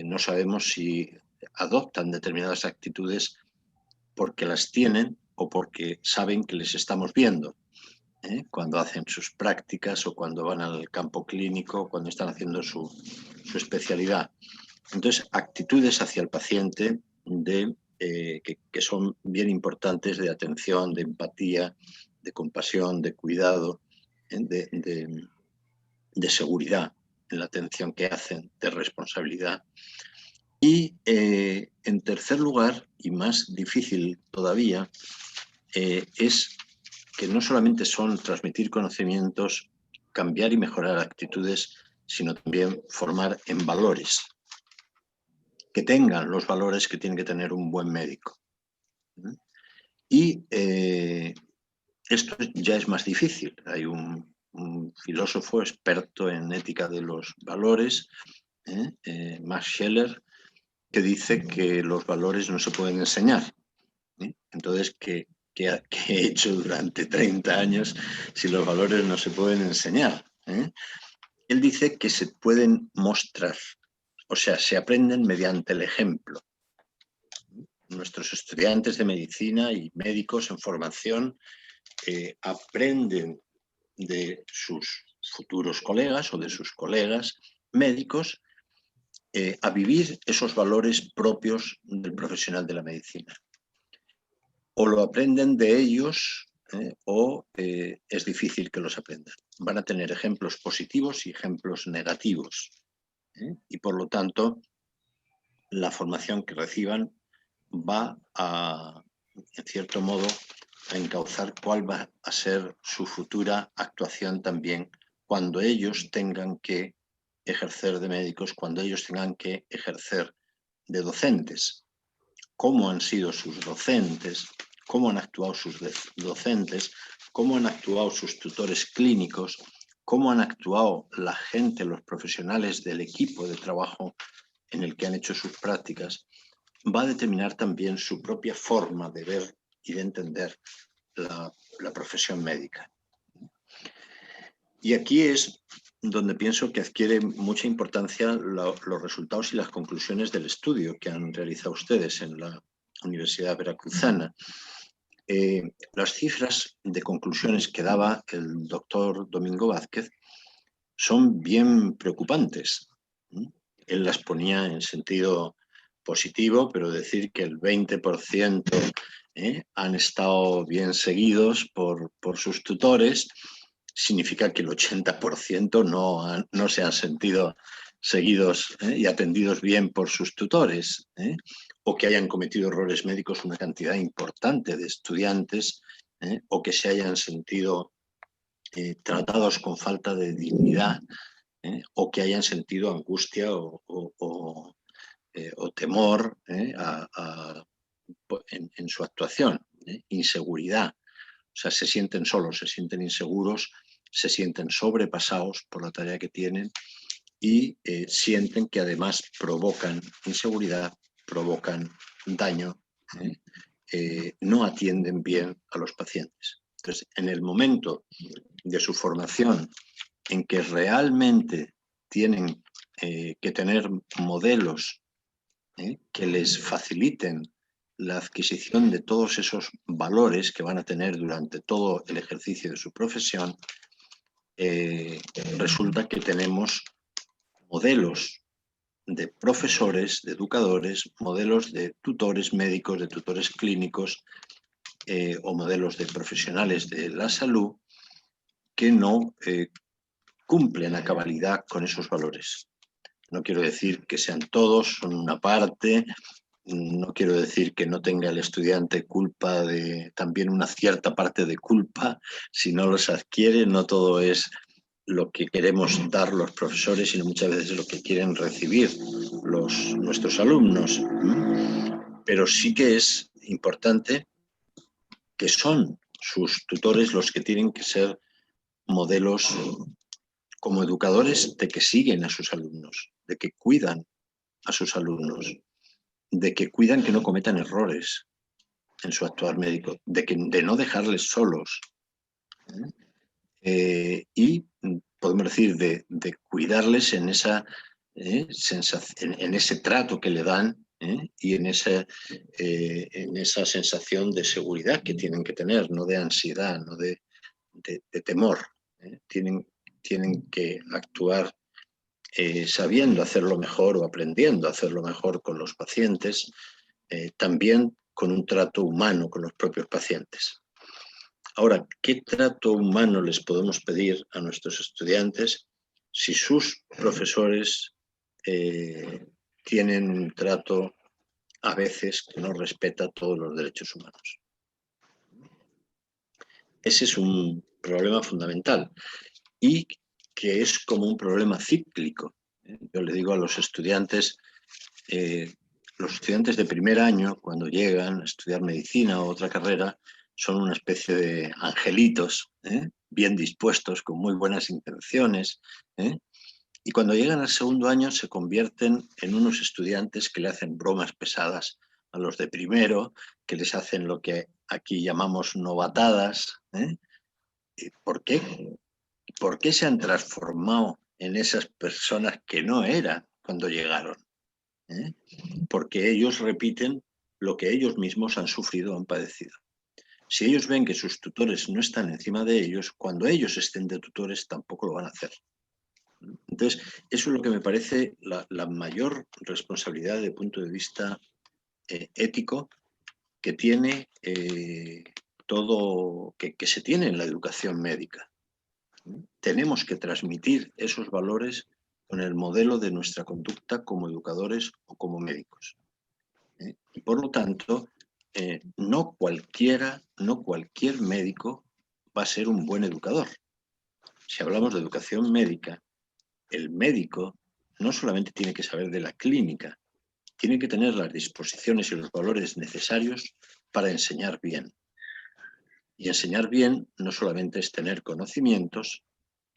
No sabemos si adoptan determinadas actitudes porque las tienen o porque saben que les estamos viendo. Cuando hacen sus prácticas o cuando van al campo clínico, cuando están haciendo su especialidad. Entonces, actitudes hacia el paciente que son bien importantes, de atención, de empatía, de compasión, de cuidado, de seguridad en la atención que hacen, de responsabilidad. Y en tercer lugar, y más difícil todavía, es que no solamente son transmitir conocimientos, cambiar y mejorar actitudes, sino también formar en valores, que tengan los valores que tiene que tener un buen médico. Y esto ya es más difícil. Hay un filósofo experto en ética de los valores, Max Scheler, que dice que los valores no se pueden enseñar. Entonces, ¿qué he hecho durante 30 años si los valores no se pueden enseñar? Él dice que se pueden mostrar, o sea, se aprenden mediante el ejemplo. Nuestros estudiantes de medicina y médicos en formación aprenden de sus futuros colegas o de sus colegas médicos a vivir esos valores propios del profesional de la medicina. O lo aprenden de ellos o es difícil que los aprendan. Van a tener ejemplos positivos y ejemplos negativos. Y por lo tanto, la formación que reciban va a, en cierto modo, a encauzar cuál va a ser su futura actuación también cuando ellos tengan que ejercer de médicos, cuando ellos tengan que ejercer de docentes. Cómo han sido sus docentes, cómo han actuado sus docentes, cómo han actuado sus tutores clínicos, cómo han actuado la gente, los profesionales del equipo de trabajo en el que han hecho sus prácticas, va a determinar también su propia forma de ver y de entender la profesión médica. Y aquí es donde pienso que adquiere mucha importancia los resultados y las conclusiones del estudio que han realizado ustedes en la Universidad Veracruzana. Las cifras de conclusiones que daba el doctor Domingo Vázquez son bien preocupantes. Él las ponía en sentido positivo, pero decir que el 20% han estado bien seguidos por sus tutores significa que el 80% no se han sentido seguidos y atendidos bien por sus tutores, o que hayan cometido errores médicos una cantidad importante de estudiantes, o que se hayan sentido tratados con falta de dignidad, o que hayan sentido angustia o temor en su actuación, inseguridad. O sea, se sienten solos, se sienten inseguros, se sienten sobrepasados por la tarea que tienen y sienten que además provocan inseguridad, provocan daño, no atienden bien a los pacientes. Entonces, en el momento de su formación en que realmente tienen que tener modelos que les faciliten la adquisición de todos esos valores que van a tener durante todo el ejercicio de su profesión, resulta que tenemos modelos de profesores, de educadores, modelos de tutores médicos, de tutores clínicos o modelos de profesionales de la salud que no cumplen a cabalidad con esos valores. No quiero decir que sean todos, son una parte. No quiero decir que no tenga el estudiante culpa de, también una cierta parte de culpa si no los adquiere. No todo es lo que queremos dar los profesores, sino muchas veces lo que quieren recibir nuestros alumnos. Pero sí que es importante que son sus tutores los que tienen que ser modelos como educadores de que siguen a sus alumnos, de que cuidan a sus alumnos, de que cuidan que no cometan errores en su actuar médico, de no dejarles solos. Y podemos decir de cuidarles en esa sensación, en ese trato que le dan y en esa sensación de seguridad que tienen que tener, no de ansiedad, no de temor. Tienen que actuar sabiendo hacerlo mejor o aprendiendo a hacerlo mejor con los pacientes, también con un trato humano con los propios pacientes. Ahora, ¿qué trato humano les podemos pedir a nuestros estudiantes si sus profesores tienen un trato a veces que no respeta todos los derechos humanos? Ese es un problema fundamental y que es como un problema cíclico. Yo le digo a los estudiantes de primer año, cuando llegan a estudiar medicina o otra carrera, son una especie de angelitos, bien dispuestos, con muy buenas intenciones, y cuando llegan al segundo año se convierten en unos estudiantes que le hacen bromas pesadas a los de primero, que les hacen lo que aquí llamamos novatadas. ¿Por qué? ¿Por qué se han transformado en esas personas que no eran cuando llegaron? Porque ellos repiten lo que ellos mismos han sufrido o han padecido. Si ellos ven que sus tutores no están encima de ellos, cuando ellos estén de tutores tampoco lo van a hacer. Entonces, eso es lo que me parece la mayor responsabilidad desde el punto de vista ético que tiene que se tiene en la educación médica. Tenemos que transmitir esos valores con el modelo de nuestra conducta como educadores o como médicos. Y por lo tanto, no cualquier médico va a ser un buen educador. Si hablamos de educación médica, el médico no solamente tiene que saber de la clínica, tiene que tener las disposiciones y los valores necesarios para enseñar bien. Y enseñar bien no solamente es tener conocimientos,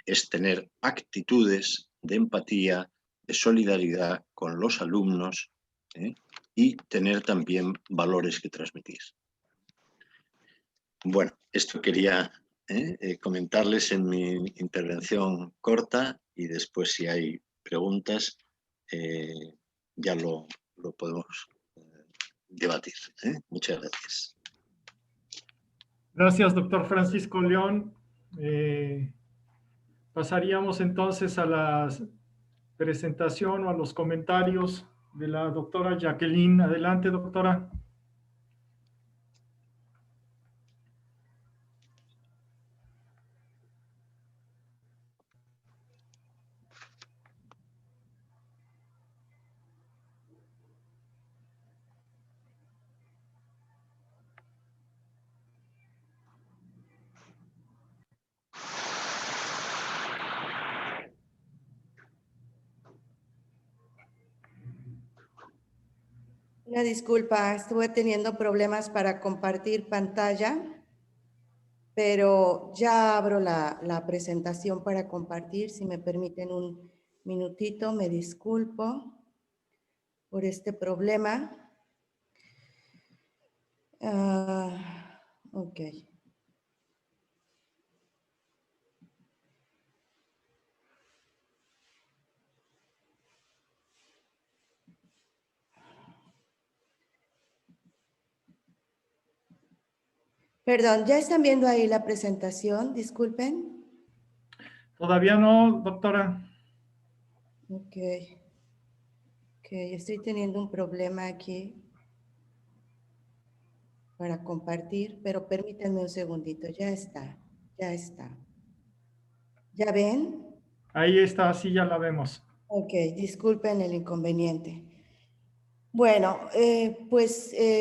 es tener actitudes de empatía, de solidaridad con los alumnos y tener también valores que transmitir. Bueno, esto quería comentarles en mi intervención corta y después si hay preguntas ya lo podemos debatir. Muchas gracias. Gracias, doctor Francisco León. Pasaríamos entonces a la presentación o a los comentarios de la doctora Jacqueline. Adelante, doctora. Una disculpa, estuve teniendo problemas para compartir pantalla, pero ya abro la presentación para compartir. Si me permiten un minutito, me disculpo por este problema. Ok. Perdón, ¿ya están viendo ahí la presentación? Disculpen. Todavía no, doctora. Ok. Ok, estoy teniendo un problema aquí para compartir, pero permítanme un segundito. Ya está, ya está. ¿Ya ven? Ahí está, sí, ya la vemos. Ok, disculpen el inconveniente. Bueno,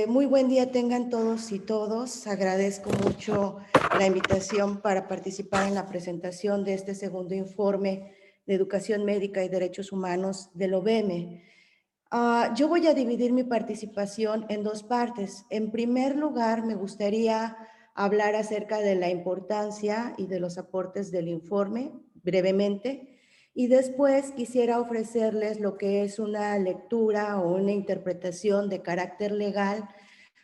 muy buen día tengan todos y todos. Agradezco mucho la invitación para participar en la presentación de este segundo informe de Educación Médica y Derechos Humanos del OBM. Yo voy a dividir mi participación en dos partes. En primer lugar, me gustaría hablar acerca de la importancia y de los aportes del informe, brevemente, y después quisiera ofrecerles lo que es una lectura o una interpretación de carácter legal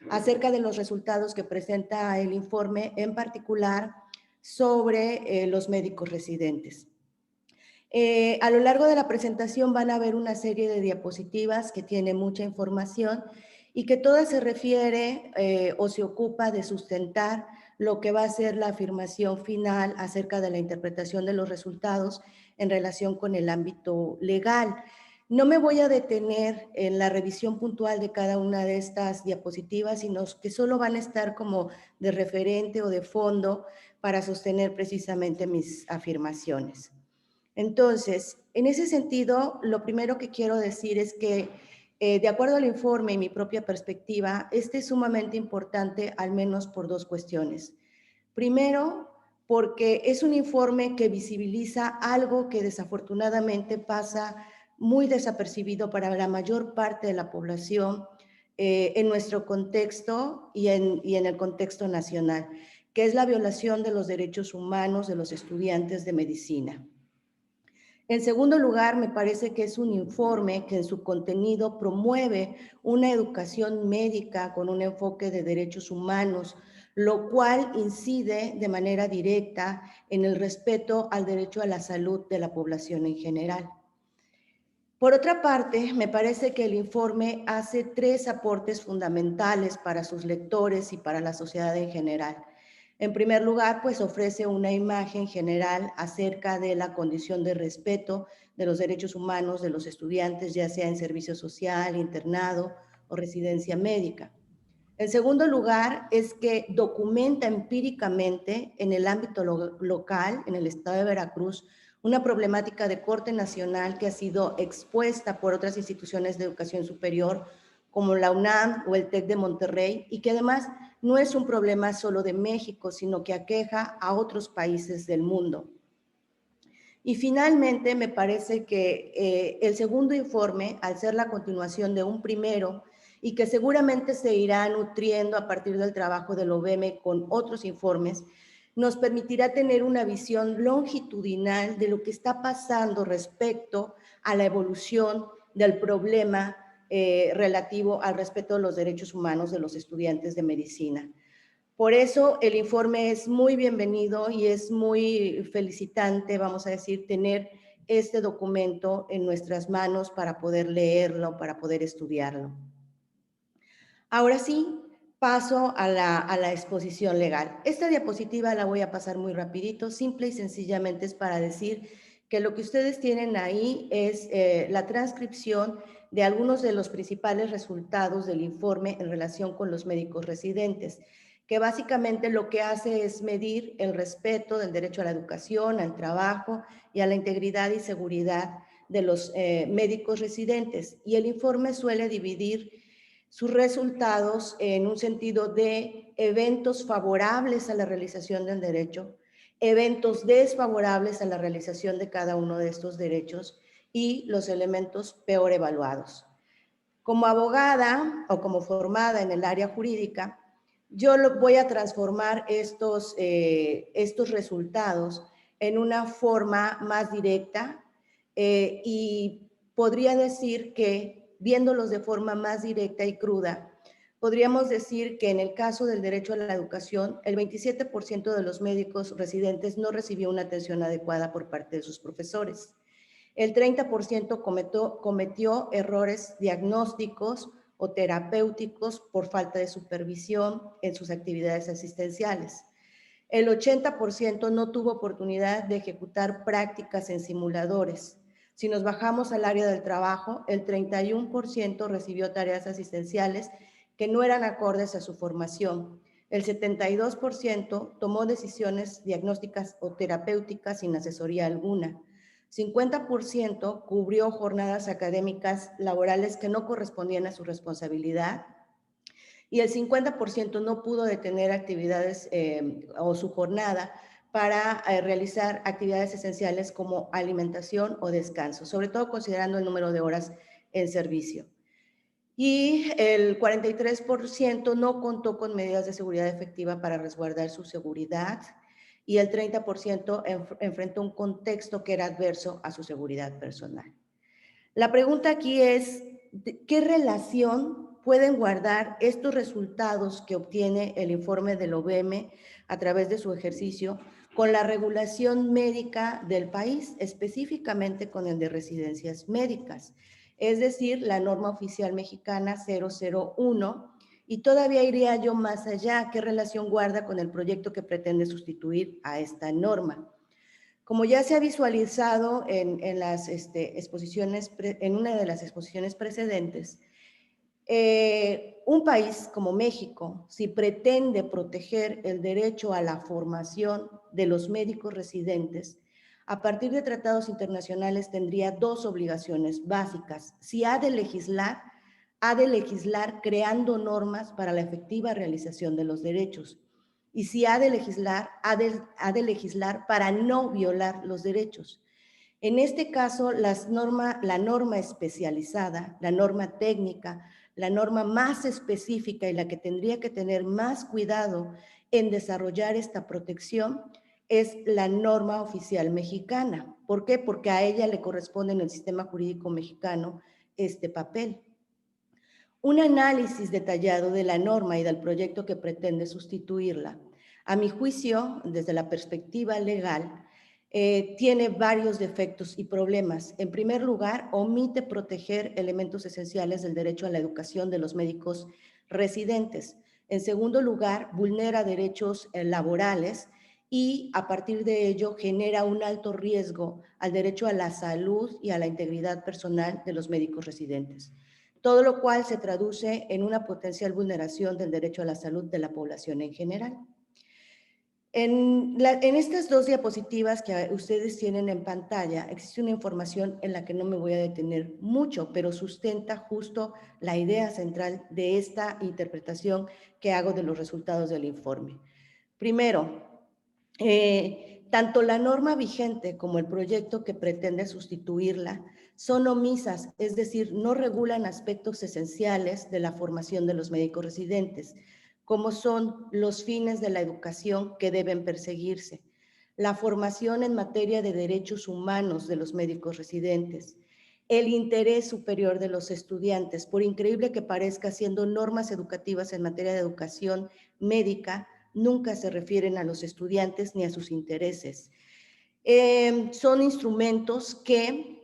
acerca de los resultados que presenta el informe, en particular sobre los médicos residentes. A lo largo de la presentación van a ver una serie de diapositivas que tiene mucha información y que toda se refiere o se ocupa de sustentar lo que va a ser la afirmación final acerca de la interpretación de los resultados en relación con el ámbito legal. No me voy a detener en la revisión puntual de cada una de estas diapositivas, sino que solo van a estar como de referente o de fondo para sostener precisamente mis afirmaciones. Entonces, en ese sentido, lo primero que quiero decir es que, de acuerdo al informe y mi propia perspectiva, este es sumamente importante, al menos por dos cuestiones. Primero, porque es un informe que visibiliza algo que desafortunadamente pasa muy desapercibido para la mayor parte de la población en nuestro contexto y en el contexto nacional, que es la violación de los derechos humanos de los estudiantes de medicina. En segundo lugar, me parece que es un informe que en su contenido promueve una educación médica con un enfoque de derechos humanos, lo cual incide de manera directa en el respeto al derecho a la salud de la población en general. Por otra parte, me parece que el informe hace tres aportes fundamentales para sus lectores y para la sociedad en general. En primer lugar, pues ofrece una imagen general acerca de la condición de respeto de los derechos humanos de los estudiantes, ya sea en servicio social, internado o residencia médica. En segundo lugar, es que documenta empíricamente en el ámbito local, en el estado de Veracruz, una problemática de corte nacional que ha sido expuesta por otras instituciones de educación superior, como la UNAM o el TEC de Monterrey, y que además no es un problema solo de México, sino que aqueja a otros países del mundo. Y finalmente, me parece que el segundo informe, al ser la continuación de un primero, y que seguramente se irá nutriendo a partir del trabajo del OBM con otros informes, nos permitirá tener una visión longitudinal de lo que está pasando respecto a la evolución del problema relativo al respeto de los derechos humanos de los estudiantes de medicina. Por eso el informe es muy bienvenido y es muy felicitante, vamos a decir, tener este documento en nuestras manos para poder leerlo, para poder estudiarlo. Ahora sí, paso a la exposición legal. Esta diapositiva la voy a pasar muy rapidito, simple y sencillamente es para decir que lo que ustedes tienen ahí es la transcripción de algunos de los principales resultados del informe en relación con los médicos residentes, que básicamente lo que hace es medir el respeto del derecho a la educación, al trabajo y a la integridad y seguridad de los médicos residentes. Y el informe suele dividir sus resultados en un sentido de eventos favorables a la realización del derecho, eventos desfavorables a la realización de cada uno de estos derechos y los elementos peor evaluados. Como abogada o como formada en el área jurídica, yo voy a transformar estos resultados en una forma más directa y podría decir que, viéndolos de forma más directa y cruda, podríamos decir que en el caso del derecho a la educación, el 27% de los médicos residentes no recibió una atención adecuada por parte de sus profesores. El 30% cometió errores diagnósticos o terapéuticos por falta de supervisión en sus actividades asistenciales. El 80% no tuvo oportunidad de ejecutar prácticas en simuladores. Si nos bajamos al área del trabajo, el 31% recibió tareas asistenciales que no eran acordes a su formación. El 72% tomó decisiones diagnósticas o terapéuticas sin asesoría alguna. 50% cubrió jornadas académicas laborales que no correspondían a su responsabilidad. Y el 50% no pudo detener actividades o su jornada para realizar actividades esenciales como alimentación o descanso, sobre todo considerando el número de horas en servicio. Y el 43% no contó con medidas de seguridad efectiva para resguardar su seguridad y el 30% enfrentó un contexto que era adverso a su seguridad personal. La pregunta aquí es, ¿qué relación pueden guardar estos resultados que obtiene el informe del OBM a través de su ejercicio con la regulación médica del país, específicamente con el de residencias médicas? Es decir, la norma oficial mexicana 001, y todavía iría yo más allá, ¿qué relación guarda con el proyecto que pretende sustituir a esta norma? Como ya se ha visualizado en las exposiciones, en una de las exposiciones precedentes, un país como México, si pretende proteger el derecho a la formación de los médicos residentes, a partir de tratados internacionales tendría dos obligaciones básicas. Si ha de legislar creando normas para la efectiva realización de los derechos. Y si ha de legislar, ha de legislar para no violar los derechos. En este caso, la norma especializada, la norma técnica, la norma más específica y la que tendría que tener más cuidado en desarrollar esta protección es la norma oficial mexicana. ¿Por qué? Porque a ella le corresponde en el sistema jurídico mexicano este papel. Un análisis detallado de la norma y del proyecto que pretende sustituirla, a mi juicio, desde la perspectiva legal, tiene varios defectos y problemas. En primer lugar, omite proteger elementos esenciales del derecho a la educación de los médicos residentes. En segundo lugar, vulnera derechos laborales y a partir de ello genera un alto riesgo al derecho a la salud y a la integridad personal de los médicos residentes. Todo lo cual se traduce en una potencial vulneración del derecho a la salud de la población en general. En estas dos diapositivas que ustedes tienen en pantalla, existe una información en la que no me voy a detener mucho, pero sustenta justo la idea central de esta interpretación que hago de los resultados del informe. Primero, tanto la norma vigente como el proyecto que pretende sustituirla son omisas, es decir, no regulan aspectos esenciales de la formación de los médicos residentes, como son los fines de la educación que deben perseguirse, la formación en materia de derechos humanos de los médicos residentes, el interés superior de los estudiantes, por increíble que parezca, siendo normas educativas en materia de educación médica, nunca se refieren a los estudiantes ni a sus intereses. Son instrumentos que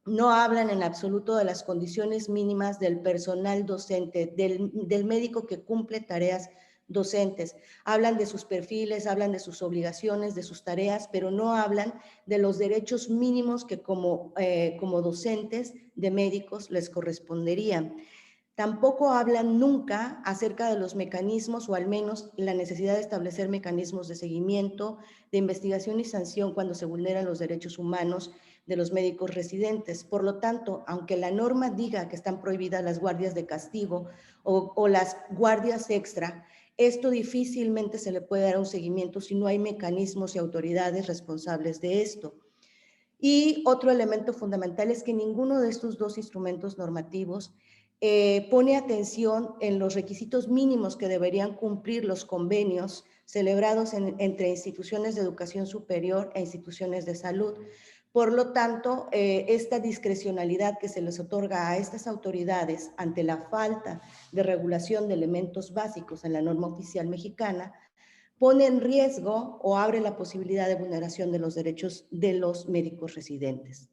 no hablan en absoluto de las condiciones mínimas del personal docente, del médico que cumple tareas docentes. Hablan de sus perfiles, hablan de sus obligaciones, de sus tareas, pero no hablan de los derechos mínimos que como docentes de médicos les corresponderían. Tampoco hablan nunca acerca de los mecanismos, o al menos la necesidad de establecer mecanismos de seguimiento, de investigación y sanción cuando se vulneran los derechos humanos de los médicos residentes. Por lo tanto, aunque la norma diga que están prohibidas las guardias de castigo o las guardias extra, esto difícilmente se le puede dar un seguimiento si no hay mecanismos y autoridades responsables de esto. Y otro elemento fundamental es que ninguno de estos dos instrumentos normativos pone atención en los requisitos mínimos que deberían cumplir los convenios celebrados entre instituciones de educación superior e instituciones de salud. Por lo tanto, esta discrecionalidad que se les otorga a estas autoridades ante la falta de regulación de elementos básicos en la norma oficial mexicana pone en riesgo o abre la posibilidad de vulneración de los derechos de los médicos residentes.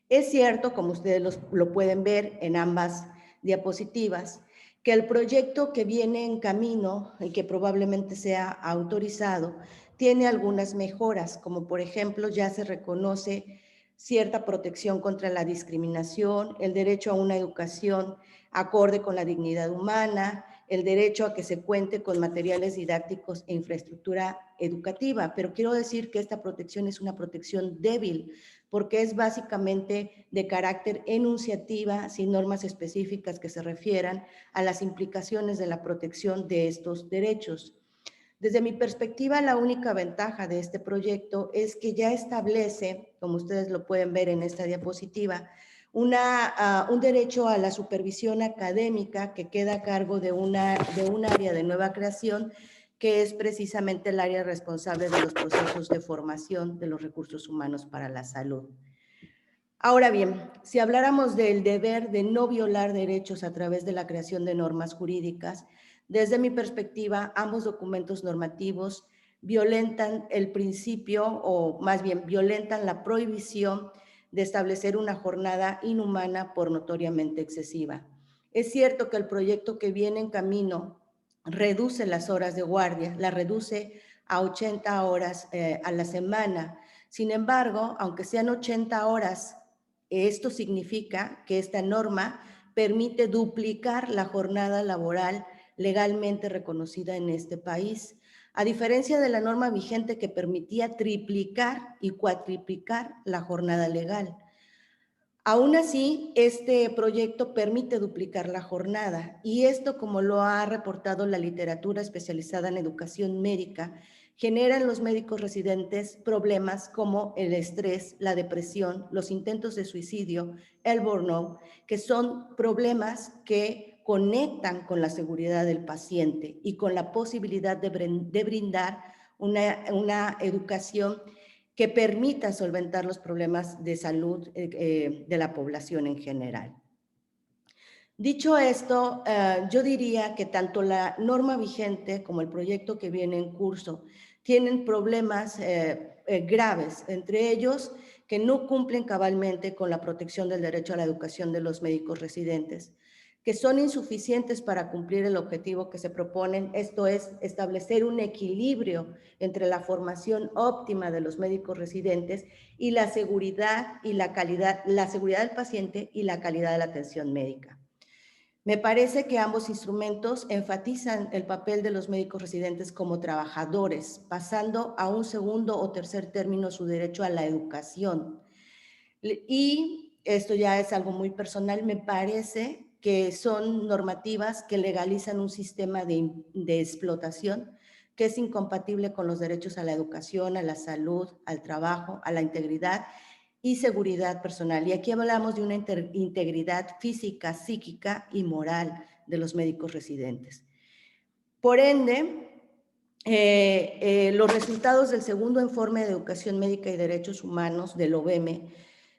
Es cierto, como ustedes lo pueden ver en ambas diapositivas, que el proyecto que viene en camino y que probablemente sea autorizado tiene algunas mejoras, como por ejemplo ya se reconoce cierta protección contra la discriminación, el derecho a una educación acorde con la dignidad humana, el derecho a que se cuente con materiales didácticos e infraestructura educativa. Pero quiero decir que esta protección es una protección débil, porque es básicamente de carácter enunciativa, sin normas específicas que se refieran a las implicaciones de la protección de estos derechos. Desde mi perspectiva, la única ventaja de este proyecto es que ya establece, como ustedes lo pueden ver en esta diapositiva, un derecho a la supervisión académica que queda a cargo de un área de nueva creación, que es precisamente el área responsable de los procesos de formación de los recursos humanos para la salud. Ahora bien, si habláramos del deber de no violar derechos a través de la creación de normas jurídicas, desde mi perspectiva, ambos documentos normativos violentan el principio, o más bien violentan la prohibición de establecer una jornada inhumana por notoriamente excesiva. Es cierto que el proyecto que viene en camino reduce las horas de guardia, la reduce a 80 horas a la semana. Sin embargo, aunque sean 80 horas, esto significa que esta norma permite duplicar la jornada laboral legalmente reconocida en este país, a diferencia de la norma vigente que permitía triplicar y cuatriplicar la jornada legal. Aún así, este proyecto permite duplicar la jornada y esto, como lo ha reportado la literatura especializada en educación médica, genera en los médicos residentes problemas como el estrés, la depresión, los intentos de suicidio, el burnout, que son problemas que conectan con la seguridad del paciente y con la posibilidad de brindar una educación que permita solventar los problemas de salud de la población en general. Dicho esto, yo diría que tanto la norma vigente como el proyecto que viene en curso tienen problemas graves, entre ellos que no cumplen cabalmente con la protección del derecho a la educación de los médicos residentes, que son insuficientes para cumplir el objetivo que se proponen, esto es, establecer un equilibrio entre la formación óptima de los médicos residentes y la seguridad y la calidad, la seguridad del paciente y la calidad de la atención médica. Me parece que ambos instrumentos enfatizan el papel de los médicos residentes como trabajadores, pasando a un segundo o tercer término su derecho a la educación. Y esto ya es algo muy personal, me parece que son normativas que legalizan un sistema de explotación que es incompatible con los derechos a la educación, a la salud, al trabajo, a la integridad y seguridad personal. Y aquí hablamos de una integridad física, psíquica y moral de los médicos residentes. Por ende, los resultados del segundo informe de educación médica y derechos humanos del OBM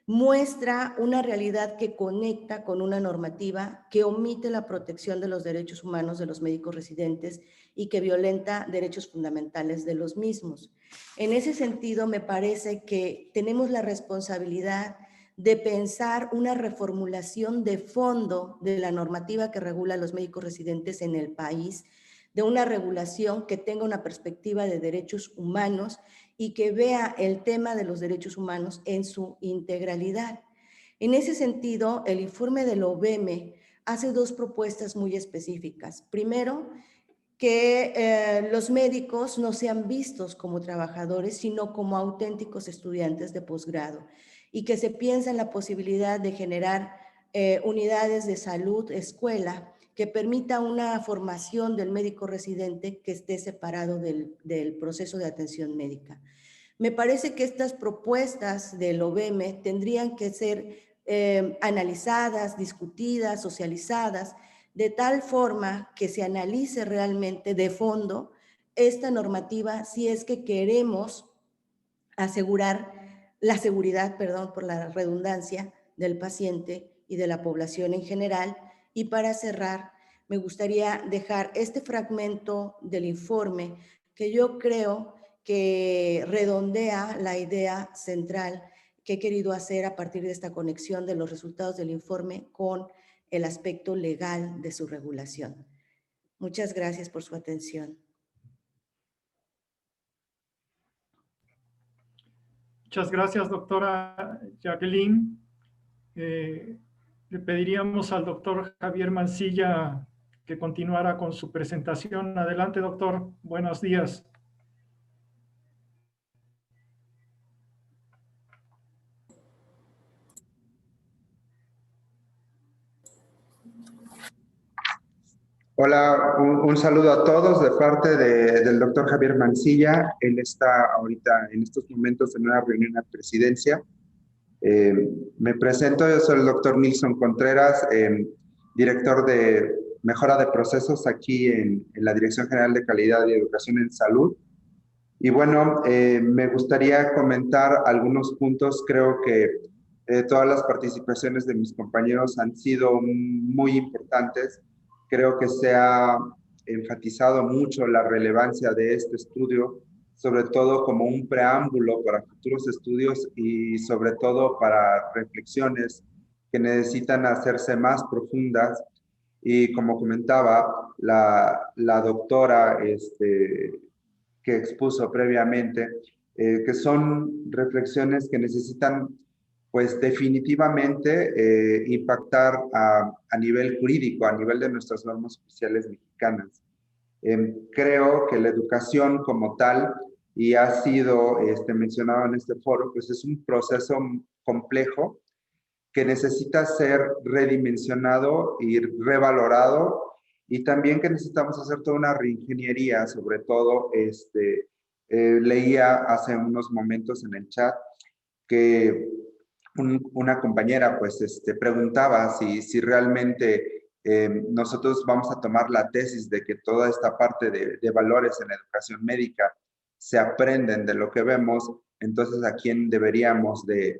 muestra una realidad que conecta con una normativa que omite la protección de los derechos humanos de los médicos residentes y que violenta derechos fundamentales de los mismos. En ese sentido, me parece que tenemos la responsabilidad de pensar una reformulación de fondo de la normativa que regula a los médicos residentes en el país, de una regulación que tenga una perspectiva de derechos humanos y que vea el tema de los derechos humanos en su integralidad. En ese sentido, el informe del OBM hace dos propuestas muy específicas. Primero, que los médicos no sean vistos como trabajadores, sino como auténticos estudiantes de posgrado y que se piensa en la posibilidad de generar unidades de salud, escuela, que permita una formación del médico residente que esté separado del proceso de atención médica. Me parece que estas propuestas del OBM tendrían que ser analizadas, discutidas, socializadas, de tal forma que se analice realmente de fondo esta normativa si es que queremos asegurar la seguridad, perdón por la redundancia, del paciente y de la población en general. Y para cerrar, me gustaría dejar este fragmento del informe que yo creo que redondea la idea central que he querido hacer a partir de esta conexión de los resultados del informe con el aspecto legal de su regulación. Muchas gracias por su atención. Muchas gracias, doctora Jacqueline. Le pediríamos al doctor Javier Mancilla que continuara con su presentación. Adelante, doctor. Buenos días. Hola, un saludo a todos de parte del doctor Javier Mancilla. Él está ahorita en estos momentos en una reunión en la presidencia. Me presento, yo soy el doctor Nilson Contreras, director de mejora de procesos aquí en la Dirección General de Calidad y Educación en Salud. Y bueno, me gustaría comentar algunos puntos. Creo que todas las participaciones de mis compañeros han sido muy importantes. Creo que se ha enfatizado mucho la relevancia de este estudio, sobre todo como un preámbulo para futuros estudios y sobre todo para reflexiones que necesitan hacerse más profundas. Y como comentaba la doctora que expuso previamente, que son reflexiones que necesitan pues definitivamente impactar a nivel jurídico, a nivel de nuestras normas oficiales mexicanas. Creo que la educación como tal, y ha sido mencionado en este foro, pues es un proceso complejo que necesita ser redimensionado y revalorado, y también que necesitamos hacer toda una reingeniería. Sobre todo, leía hace unos momentos en el chat que una compañera pues preguntaba si realmente nosotros vamos a tomar la tesis de que toda esta parte de valores en la educación médica se aprenden de lo que vemos. Entonces, ¿a quién deberíamos de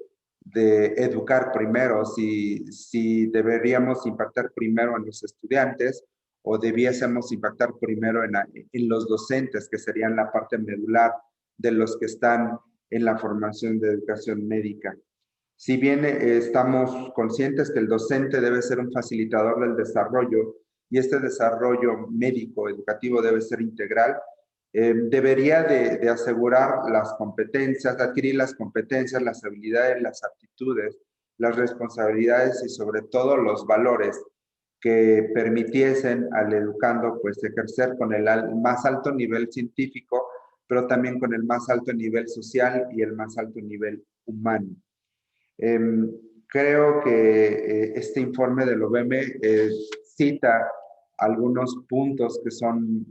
educar primero? Si deberíamos impactar primero en los estudiantes o debiésemos impactar primero en los docentes, que serían la parte medular de los que están en la formación de educación médica. Si bien estamos conscientes que el docente debe ser un facilitador del desarrollo, y este desarrollo médico educativo debe ser integral, debería de asegurar las competencias, de adquirir las competencias, las habilidades, las aptitudes, las responsabilidades y sobre todo los valores que permitiesen al educando pues ejercer con el más alto nivel científico, pero también con el más alto nivel social y el más alto nivel humano. Creo que este informe del OBM cita algunos puntos que son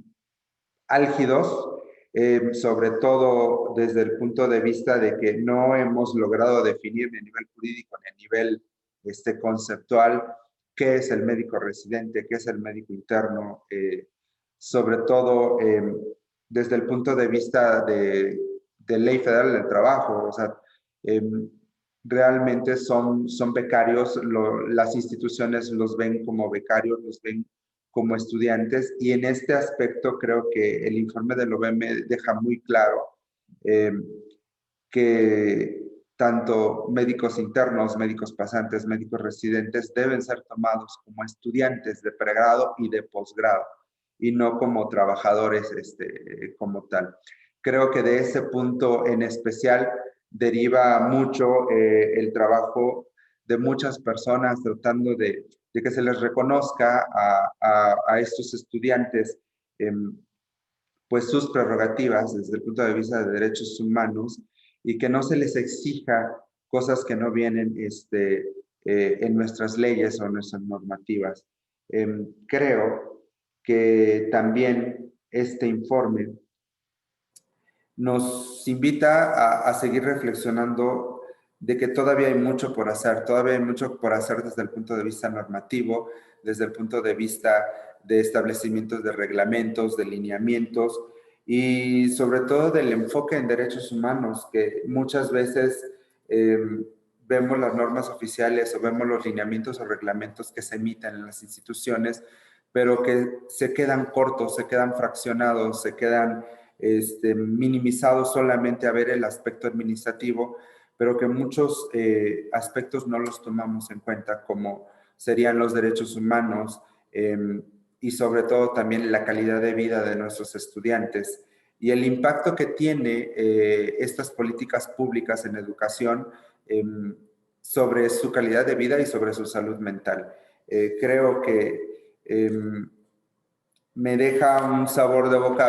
álgidos, sobre todo desde el punto de vista de que no hemos logrado definir ni a nivel jurídico ni a nivel conceptual qué es el médico residente, qué es el médico interno, sobre todo desde el punto de vista de Ley Federal del Trabajo. O sea, realmente son becarios, las instituciones los ven como becarios, los ven como estudiantes, y en este aspecto creo que el informe del OBM deja muy claro que tanto médicos internos, médicos pasantes, médicos residentes deben ser tomados como estudiantes de pregrado y de posgrado, y no como trabajadores como tal. Creo que de ese punto en especial deriva mucho el trabajo de muchas personas tratando de que se les reconozca a estos estudiantes pues sus prerrogativas desde el punto de vista de derechos humanos, y que no se les exija cosas que no vienen en nuestras leyes o nuestras normativas. Creo que también este informe nos invita a seguir reflexionando de que todavía hay mucho por hacer, desde el punto de vista normativo, desde el punto de vista de establecimientos de reglamentos, de lineamientos, y sobre todo del enfoque en derechos humanos, que muchas veces vemos las normas oficiales o vemos los lineamientos o reglamentos que se emiten en las instituciones, pero que se quedan cortos, se quedan fraccionados, se quedan minimizados solamente a ver el aspecto administrativo, pero que muchos aspectos no los tomamos en cuenta, como serían los derechos humanos y sobre todo también la calidad de vida de nuestros estudiantes y el impacto que tiene estas políticas públicas en educación sobre su calidad de vida y sobre su salud mental. Creo que me deja un sabor de boca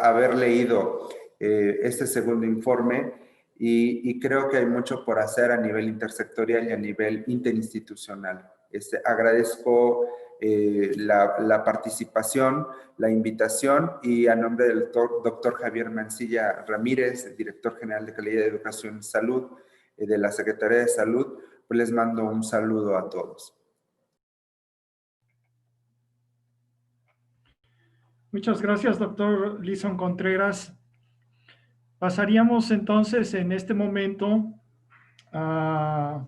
haber leído este segundo informe y creo que hay mucho por hacer a nivel intersectorial y a nivel interinstitucional. Agradezco la participación, la invitación y a nombre del doctor Javier Mancilla Ramírez, director general de Calidad de Educación y Salud de la Secretaría de Salud, pues les mando un saludo a todos. Muchas gracias, doctor Lison Contreras. Pasaríamos entonces en este momento a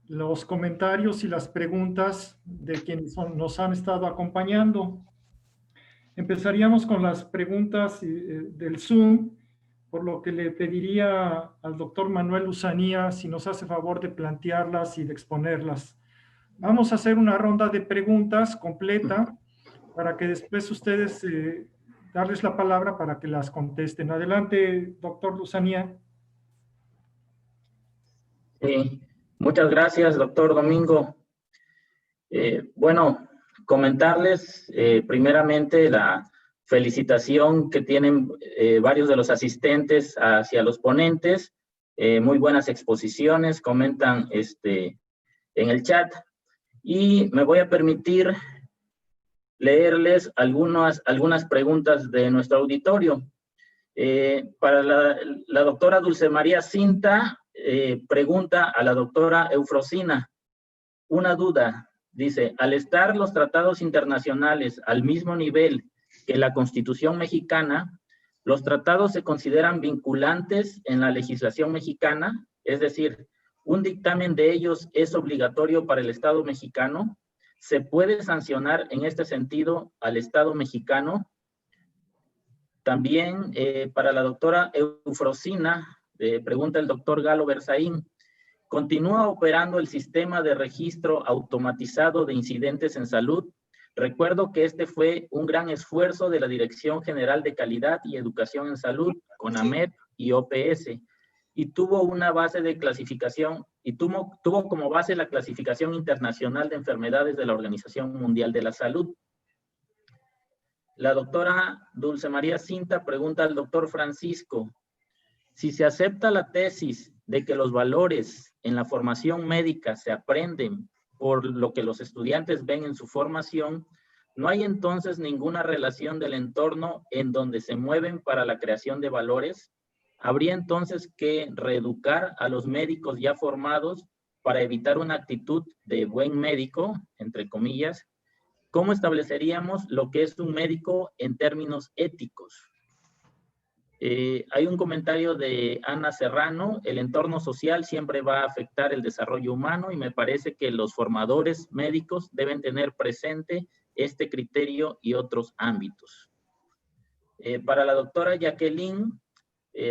los comentarios y las preguntas de quienes nos han estado acompañando. Empezaríamos con las preguntas del Zoom, por lo que le pediría al doctor Manuel Usanía si nos hace favor de plantearlas y de exponerlas. Vamos a hacer una ronda de preguntas completa para que después ustedes darles la palabra para que las contesten. Adelante, doctor Usanía. Muchas gracias, doctor Domingo. Bueno, comentarles primeramente la felicitación que tienen varios de los asistentes hacia los ponentes. Muy buenas exposiciones, comentan en el chat. Y me voy a permitir leerles algunas preguntas de nuestro auditorio. Para la doctora Dulce María Cinta, pregunta a la doctora Eufrosina, una duda, dice, al estar los tratados internacionales al mismo nivel que la Constitución mexicana, ¿los tratados se consideran vinculantes en la legislación mexicana? Es decir, ¿un dictamen de ellos es obligatorio para el Estado mexicano? ¿Se puede sancionar en este sentido al Estado mexicano? También para la doctora Eufrosina, pregunta el doctor Galo Berzaín, ¿continúa operando el sistema de registro automatizado de incidentes en salud? Recuerdo que este fue un gran esfuerzo de la Dirección General de Calidad y Educación en Salud, CONAMED y OPS, y tuvo una base de clasificación, y tuvo como base la clasificación internacional de enfermedades de la Organización Mundial de la Salud. La doctora Dulce María Cinta pregunta al doctor Francisco, si se acepta la tesis de que los valores en la formación médica se aprenden por lo que los estudiantes ven en su formación, ¿no hay entonces ninguna relación del entorno en donde se mueven para la creación de valores? ¿Habría entonces que reeducar a los médicos ya formados para evitar una actitud de buen médico, entre comillas? ¿Cómo estableceríamos lo que es un médico en términos éticos? Hay un comentario de Ana Serrano, el entorno social siempre va a afectar el desarrollo humano y me parece que los formadores médicos deben tener presente este criterio y otros ámbitos. Para la doctora Jacqueline,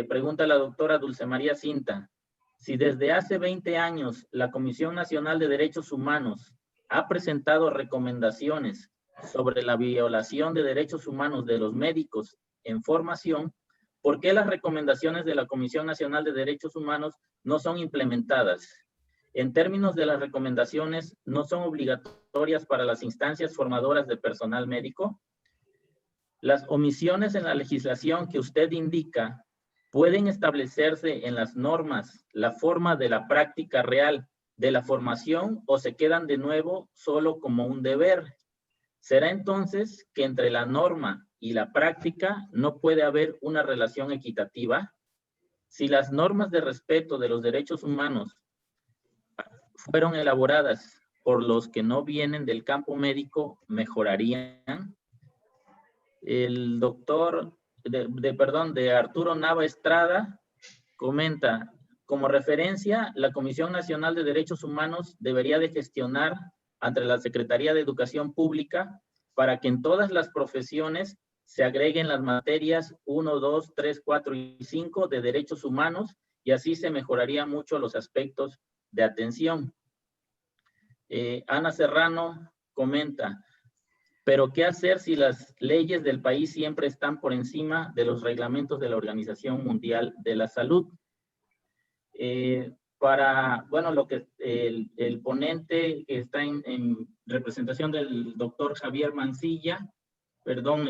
pregunta la doctora Dulce María Cinta, si desde hace 20 años la Comisión Nacional de Derechos Humanos ha presentado recomendaciones sobre la violación de derechos humanos de los médicos en formación, ¿por qué las recomendaciones de la Comisión Nacional de Derechos Humanos no son implementadas? En términos de las recomendaciones, ¿no son obligatorias para las instancias formadoras de personal médico? Las omisiones en la legislación que usted indica pueden establecerse en las normas, la forma de la práctica real de la formación o se quedan de nuevo solo como un deber. ¿Será entonces que entre la norma y la práctica no puede haber una relación equitativa? Si las normas de respeto de los derechos humanos fueron elaboradas por los que no vienen del campo médico, ¿mejorarían? El doctor, de Arturo Nava Estrada, comenta, como referencia, la Comisión Nacional de Derechos Humanos debería de gestionar ante la Secretaría de Educación Pública para que en todas las profesiones se agreguen las materias 1, 2, 3, 4 y 5 de derechos humanos y así se mejoraría mucho los aspectos de atención. Ana Serrano comenta, pero ¿qué hacer si las leyes del país siempre están por encima de los reglamentos de la Organización Mundial de la Salud? Bueno, lo que el ponente que está en representación del doctor Javier Mancilla, perdón,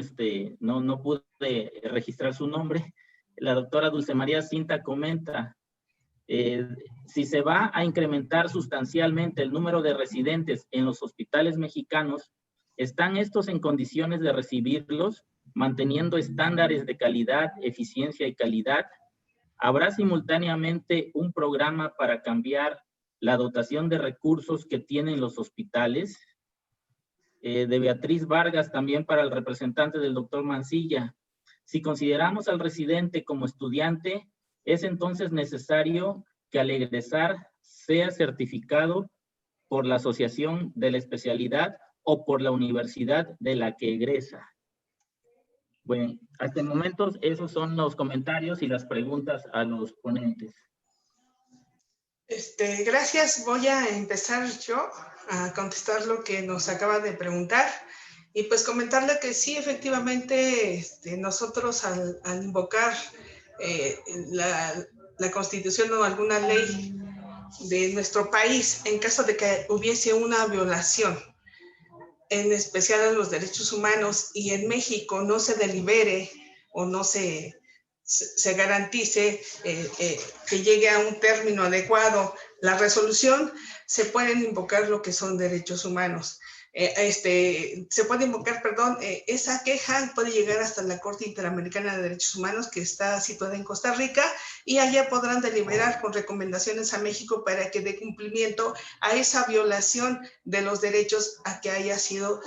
no pude registrar su nombre, la doctora Dulce María Cinta comenta, si se va a incrementar sustancialmente el número de residentes en los hospitales mexicanos, ¿están estos en condiciones de recibirlos, manteniendo estándares de calidad, eficiencia y calidad? ¿Habrá simultáneamente un programa para cambiar la dotación de recursos que tienen los hospitales? De Beatriz Vargas, también para el representante del doctor Mancilla. Si consideramos al residente como estudiante, ¿es entonces necesario que al egresar sea certificado por la asociación de la especialidad o por la universidad de la que egresa? Bueno, hasta el momento esos son los comentarios y las preguntas a los ponentes. Gracias. Voy a empezar yo a contestar lo que nos acaba de preguntar y pues comentarle que sí, efectivamente, nosotros al invocar la Constitución o alguna ley de nuestro país, en caso de que hubiese una violación, en especial a los derechos humanos, y en México no se delibere o no se garantice que llegue a un término adecuado la resolución, se pueden invocar lo que son derechos humanos. Se puede invocar, esa queja puede llegar hasta la Corte Interamericana de Derechos Humanos, que está situada en Costa Rica, y allá podrán deliberar con recomendaciones a México para que dé cumplimiento a esa violación de los derechos a que haya sido,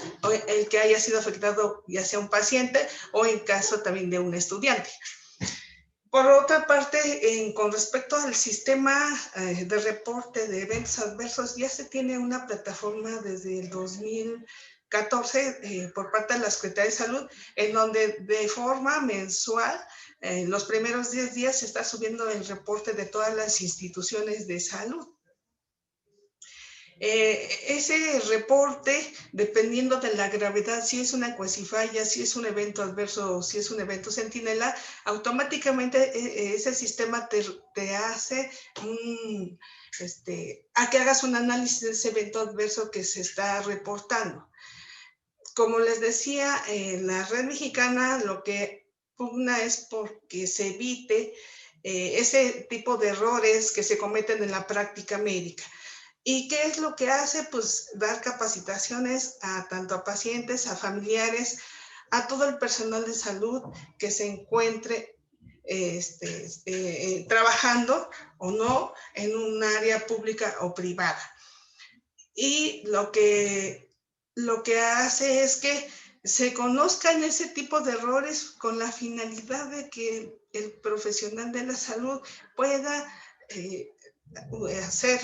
el que haya sido afectado, ya sea un paciente o en caso también de un estudiante. Por otra parte, con respecto al sistema de reporte de eventos adversos, ya se tiene una plataforma desde el 2014 por parte de la Secretaría de Salud, en donde de forma mensual, los primeros 10 días se está subiendo el reporte de todas las instituciones de salud. Ese reporte, dependiendo de la gravedad, si es una cuasifalla, si es un evento adverso o si es un evento centinela, automáticamente ese sistema te hace a que hagas un análisis de ese evento adverso que se está reportando. Como les decía, la red mexicana lo que pugna es porque se evite ese tipo de errores que se cometen en la práctica médica. ¿Y qué es lo que hace? Pues dar capacitaciones tanto a pacientes, a familiares, a todo el personal de salud que se encuentre trabajando o no en un área pública o privada. Y lo que hace es que se conozcan ese tipo de errores con la finalidad de que el profesional de la salud pueda hacer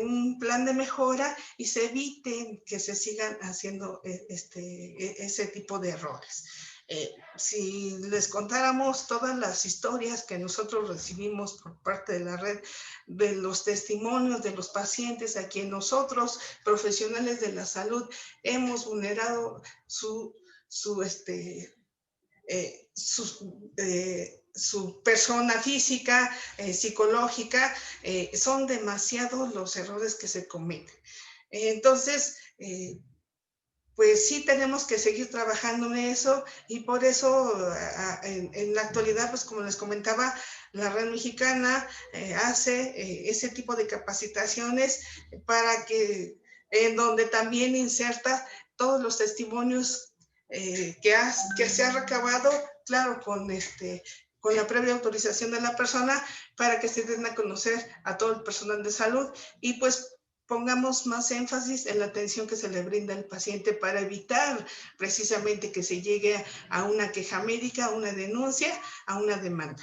un plan de mejora y se eviten que se sigan haciendo ese tipo de errores. Si les contáramos todas las historias que nosotros recibimos por parte de la red, de los testimonios de los pacientes a quien nosotros, profesionales de la salud, hemos vulnerado su persona física, psicológica, son demasiados los errores que se cometen. Entonces, pues sí tenemos que seguir trabajando en eso y por eso en la actualidad, pues como les comentaba, la red mexicana hace ese tipo de capacitaciones para que, en donde también inserta todos los testimonios que se ha recabado, claro, con la previa autorización de la persona, para que se den a conocer a todo el personal de salud y pues pongamos más énfasis en la atención que se le brinda al paciente para evitar precisamente que se llegue a una queja médica, a una denuncia, a una demanda.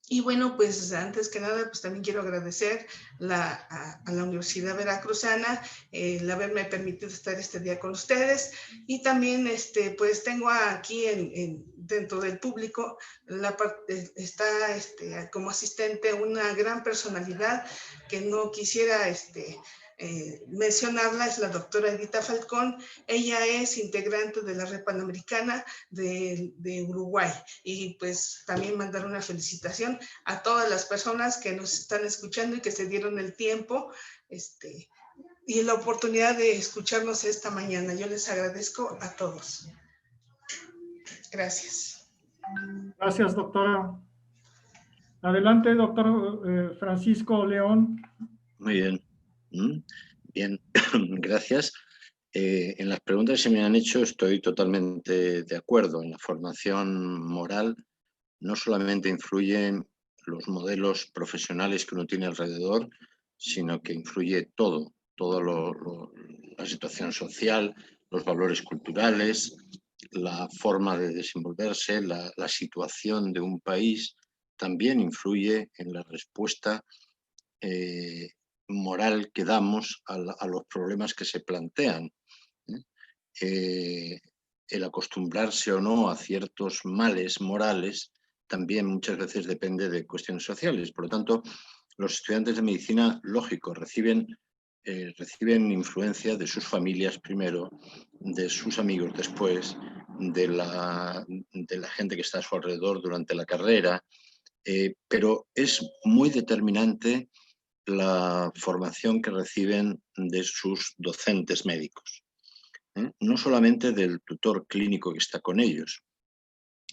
Y bueno, pues antes que nada, pues también quiero agradecer a la Universidad Veracruzana el haberme permitido estar este día con ustedes. Y también, pues tengo aquí dentro del público, está como asistente una gran personalidad que no quisiera mencionarla es la doctora Edita Falcón. Ella es integrante de la Red Panamericana de Uruguay. Y pues también mandar una felicitación a todas las personas que nos están escuchando y que se dieron el tiempo y la oportunidad de escucharnos esta mañana. Yo les agradezco a todos. Gracias. Gracias, doctora. Adelante, doctor Francisco León. Muy bien. Bien, gracias. En las preguntas que se me han hecho estoy totalmente de acuerdo. En la formación moral no solamente influyen los modelos profesionales que uno tiene alrededor, sino que influye todo, la situación social, los valores culturales, la forma de desenvolverse, la situación de un país, también influye en la respuesta moral que damos a los problemas que se plantean. El acostumbrarse o no a ciertos males morales también muchas veces depende de cuestiones sociales. Por lo tanto, los estudiantes de medicina, lógico, reciben influencia de sus familias primero, de sus amigos después, de la gente que está a su alrededor durante la carrera, pero es muy determinante la formación que reciben de sus docentes médicos. No solamente del tutor clínico que está con ellos,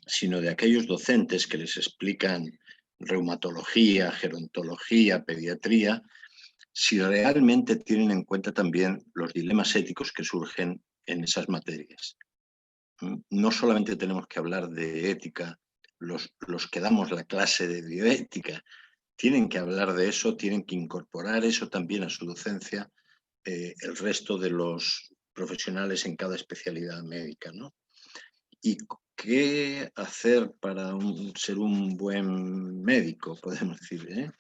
sino de aquellos docentes que les explican reumatología, gerontología, pediatría, si realmente tienen en cuenta también los dilemas éticos que surgen en esas materias. No solamente tenemos que hablar de ética, los que damos la clase de bioética, tienen que hablar de eso, tienen que incorporar eso también a su docencia, el resto de los profesionales en cada especialidad médica, ¿no? ¿Y qué hacer para ser un buen médico, podemos decir?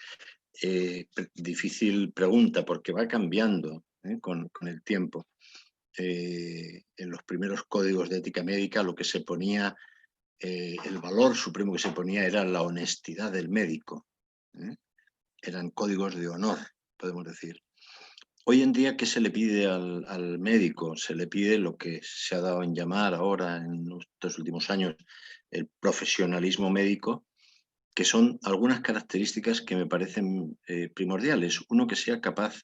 Difícil pregunta, porque va cambiando con el tiempo. En los primeros códigos de ética médica lo que se ponía, el valor supremo que se ponía era la honestidad del médico. Eran códigos de honor, podemos decir. Hoy en día, ¿qué se le pide al médico? Se le pide lo que se ha dado en llamar ahora, en estos últimos años, el profesionalismo médico, que son algunas características que me parecen primordiales. Uno, que sea capaz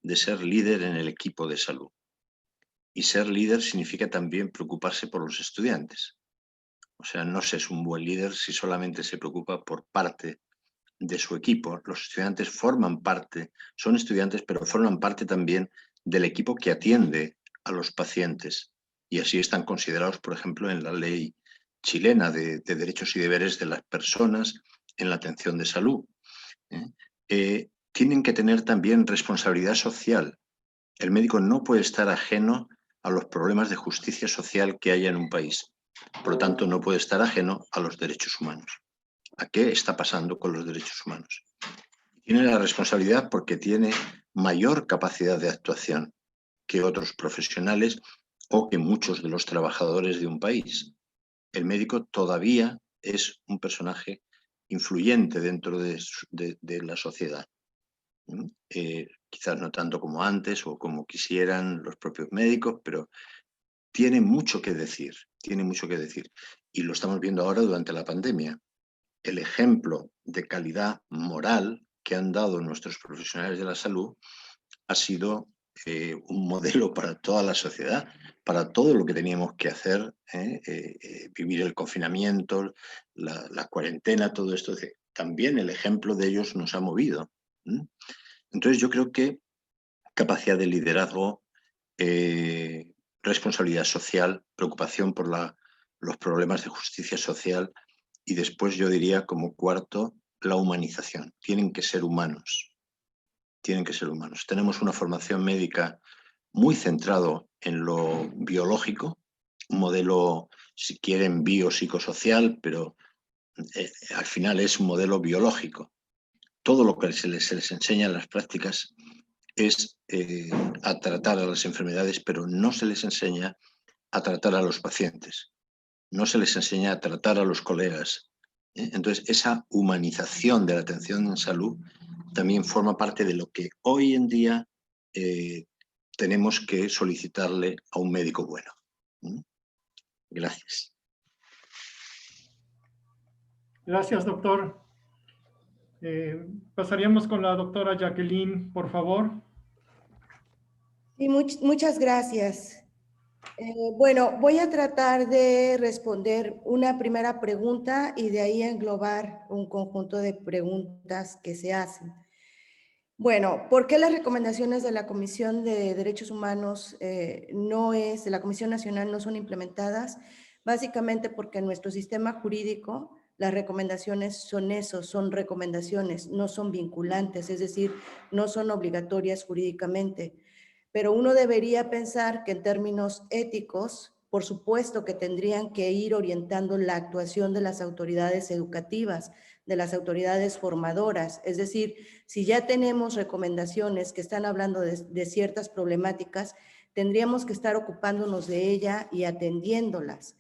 de ser líder en el equipo de salud. Y ser líder significa también preocuparse por los estudiantes. O sea, no se es un buen líder si solamente se preocupa por parte de su equipo. Los estudiantes forman parte, son estudiantes, pero forman parte también del equipo que atiende a los pacientes. Y así están considerados, por ejemplo, en la ley chilena de derechos y deberes de las personas en la atención de salud. Tienen que tener también responsabilidad social. El médico no puede estar ajeno a los problemas de justicia social que haya en un país. Por lo tanto, no puede estar ajeno a los derechos humanos. ¿A qué está pasando con los derechos humanos? Tiene la responsabilidad porque tiene mayor capacidad de actuación que otros profesionales o que muchos de los trabajadores de un país. El médico todavía es un personaje influyente dentro de la sociedad. Quizás no tanto como antes o como quisieran los propios médicos, pero tiene mucho que decir, tiene mucho que decir. Y lo estamos viendo ahora durante la pandemia. El ejemplo de calidad moral que han dado nuestros profesionales de la salud ha sido un modelo para toda la sociedad, para todo lo que teníamos que hacer, vivir el confinamiento, la cuarentena, todo esto. También el ejemplo de ellos nos ha movido. Entonces yo creo que capacidad de liderazgo, responsabilidad social, preocupación por los problemas de justicia social, y después yo diría como cuarto, la humanización. Tienen que ser humanos. Tienen que ser humanos. Tenemos una formación médica muy centrado en lo biológico, un modelo, si quieren, biopsicosocial, pero al final es un modelo biológico. Todo lo que se les enseña en las prácticas es a tratar a las enfermedades, pero no se les enseña a tratar a los pacientes. No se les enseña a tratar a los colegas. Entonces, esa humanización de la atención en salud también forma parte de lo que hoy en día tenemos que solicitarle a un médico bueno. Gracias. Gracias, doctor. Pasaríamos con la doctora Jacqueline, por favor. Sí, muchas gracias. Bueno, voy a tratar de responder una primera pregunta y de ahí englobar un conjunto de preguntas que se hacen. Bueno, ¿por qué las recomendaciones de la Comisión de Derechos Humanos de la Comisión Nacional no son implementadas? Básicamente porque en nuestro sistema jurídico las recomendaciones son eso, son recomendaciones, no son vinculantes, es decir, no son obligatorias jurídicamente. Pero uno debería pensar que en términos éticos, por supuesto que tendrían que ir orientando la actuación de las autoridades educativas, de las autoridades formadoras. Es decir, si ya tenemos recomendaciones que están hablando de ciertas problemáticas, tendríamos que estar ocupándonos de ella y atendiéndolas.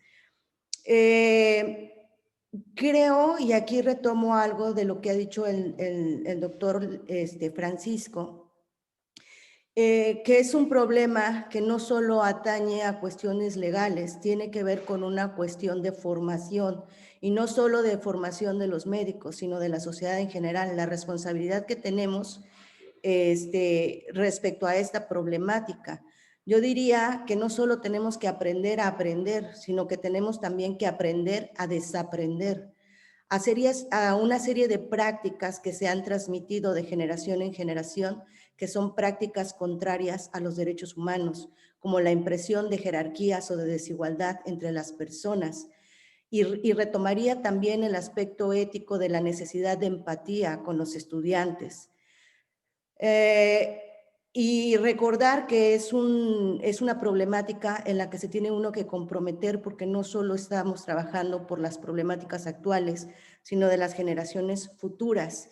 Creo, y aquí retomo algo de lo que ha dicho el doctor Francisco, que es un problema que no solo atañe a cuestiones legales, tiene que ver con una cuestión de formación, y no solo de formación de los médicos, sino de la sociedad en general, la responsabilidad que tenemos respecto a esta problemática. Yo diría que no solo tenemos que aprender a aprender, sino que tenemos también que aprender a desaprender, a una serie de prácticas que se han transmitido de generación en generación, que son prácticas contrarias a los derechos humanos, como la impresión de jerarquías o de desigualdad entre las personas. Y retomaría también el aspecto ético de la necesidad de empatía con los estudiantes. Y recordar que es una problemática en la que se tiene uno que comprometer, porque no solo estamos trabajando por las problemáticas actuales, sino de las generaciones futuras.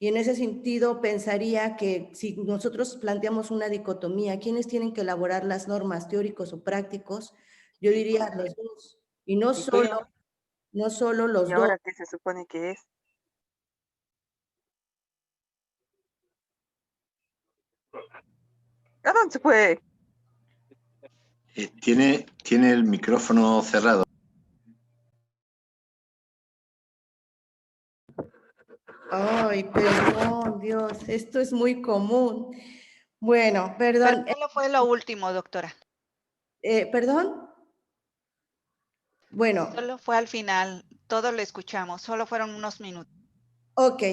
Y en ese sentido pensaría que si nosotros planteamos una dicotomía, ¿quiénes tienen que elaborar las normas, teóricos o prácticos? Yo diría los dos. Y no solo los ¿Y dos. ahora qué se supone que es? ¿A dónde se fue? Tiene el micrófono cerrado. Ay, perdón, Dios, esto es muy común. Bueno, perdón. Pero solo fue lo último, doctora. ¿Perdón? Bueno. Solo fue al final, todo lo escuchamos, solo fueron unos minutos. Ok,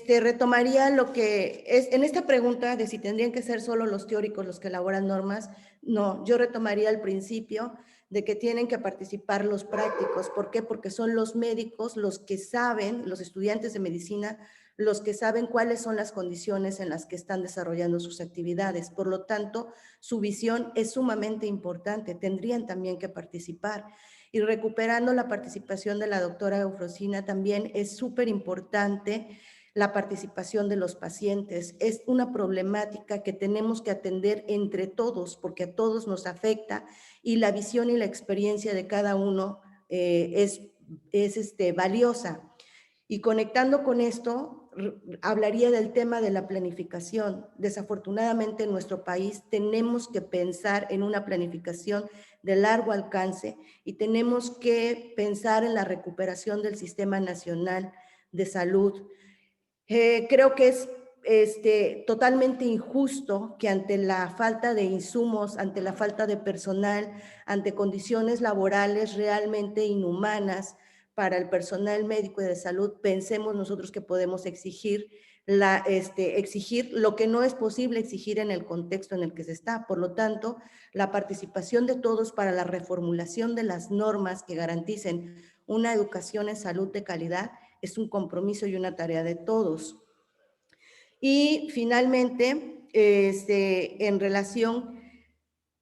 retomaría lo que es en esta pregunta de si tendrían que ser solo los teóricos los que elaboran normas. No, yo retomaría el principio de que tienen que participar los prácticos. ¿Por qué? Porque son los médicos los que saben, los estudiantes de medicina, los que saben cuáles son las condiciones en las que están desarrollando sus actividades. Por lo tanto, su visión es sumamente importante. Tendrían también que participar. Y recuperando la participación de la doctora Eufrosina, también es súper importante la participación de los pacientes. Es una problemática que tenemos que atender entre todos, porque a todos nos afecta, y la visión y la experiencia de cada uno es valiosa. Y conectando con esto, hablaría del tema de la planificación. Desafortunadamente en nuestro país tenemos que pensar en una planificación de largo alcance y tenemos que pensar en la recuperación del Sistema Nacional de Salud. Creo que es totalmente injusto que ante la falta de insumos, ante la falta de personal, ante condiciones laborales realmente inhumanas para el personal médico y de salud, pensemos nosotros que podemos exigir lo que no es posible exigir en el contexto en el que se está. Por lo tanto, la participación de todos para la reformulación de las normas que garanticen una educación en salud de calidad es un compromiso y una tarea de todos. Y finalmente, en relación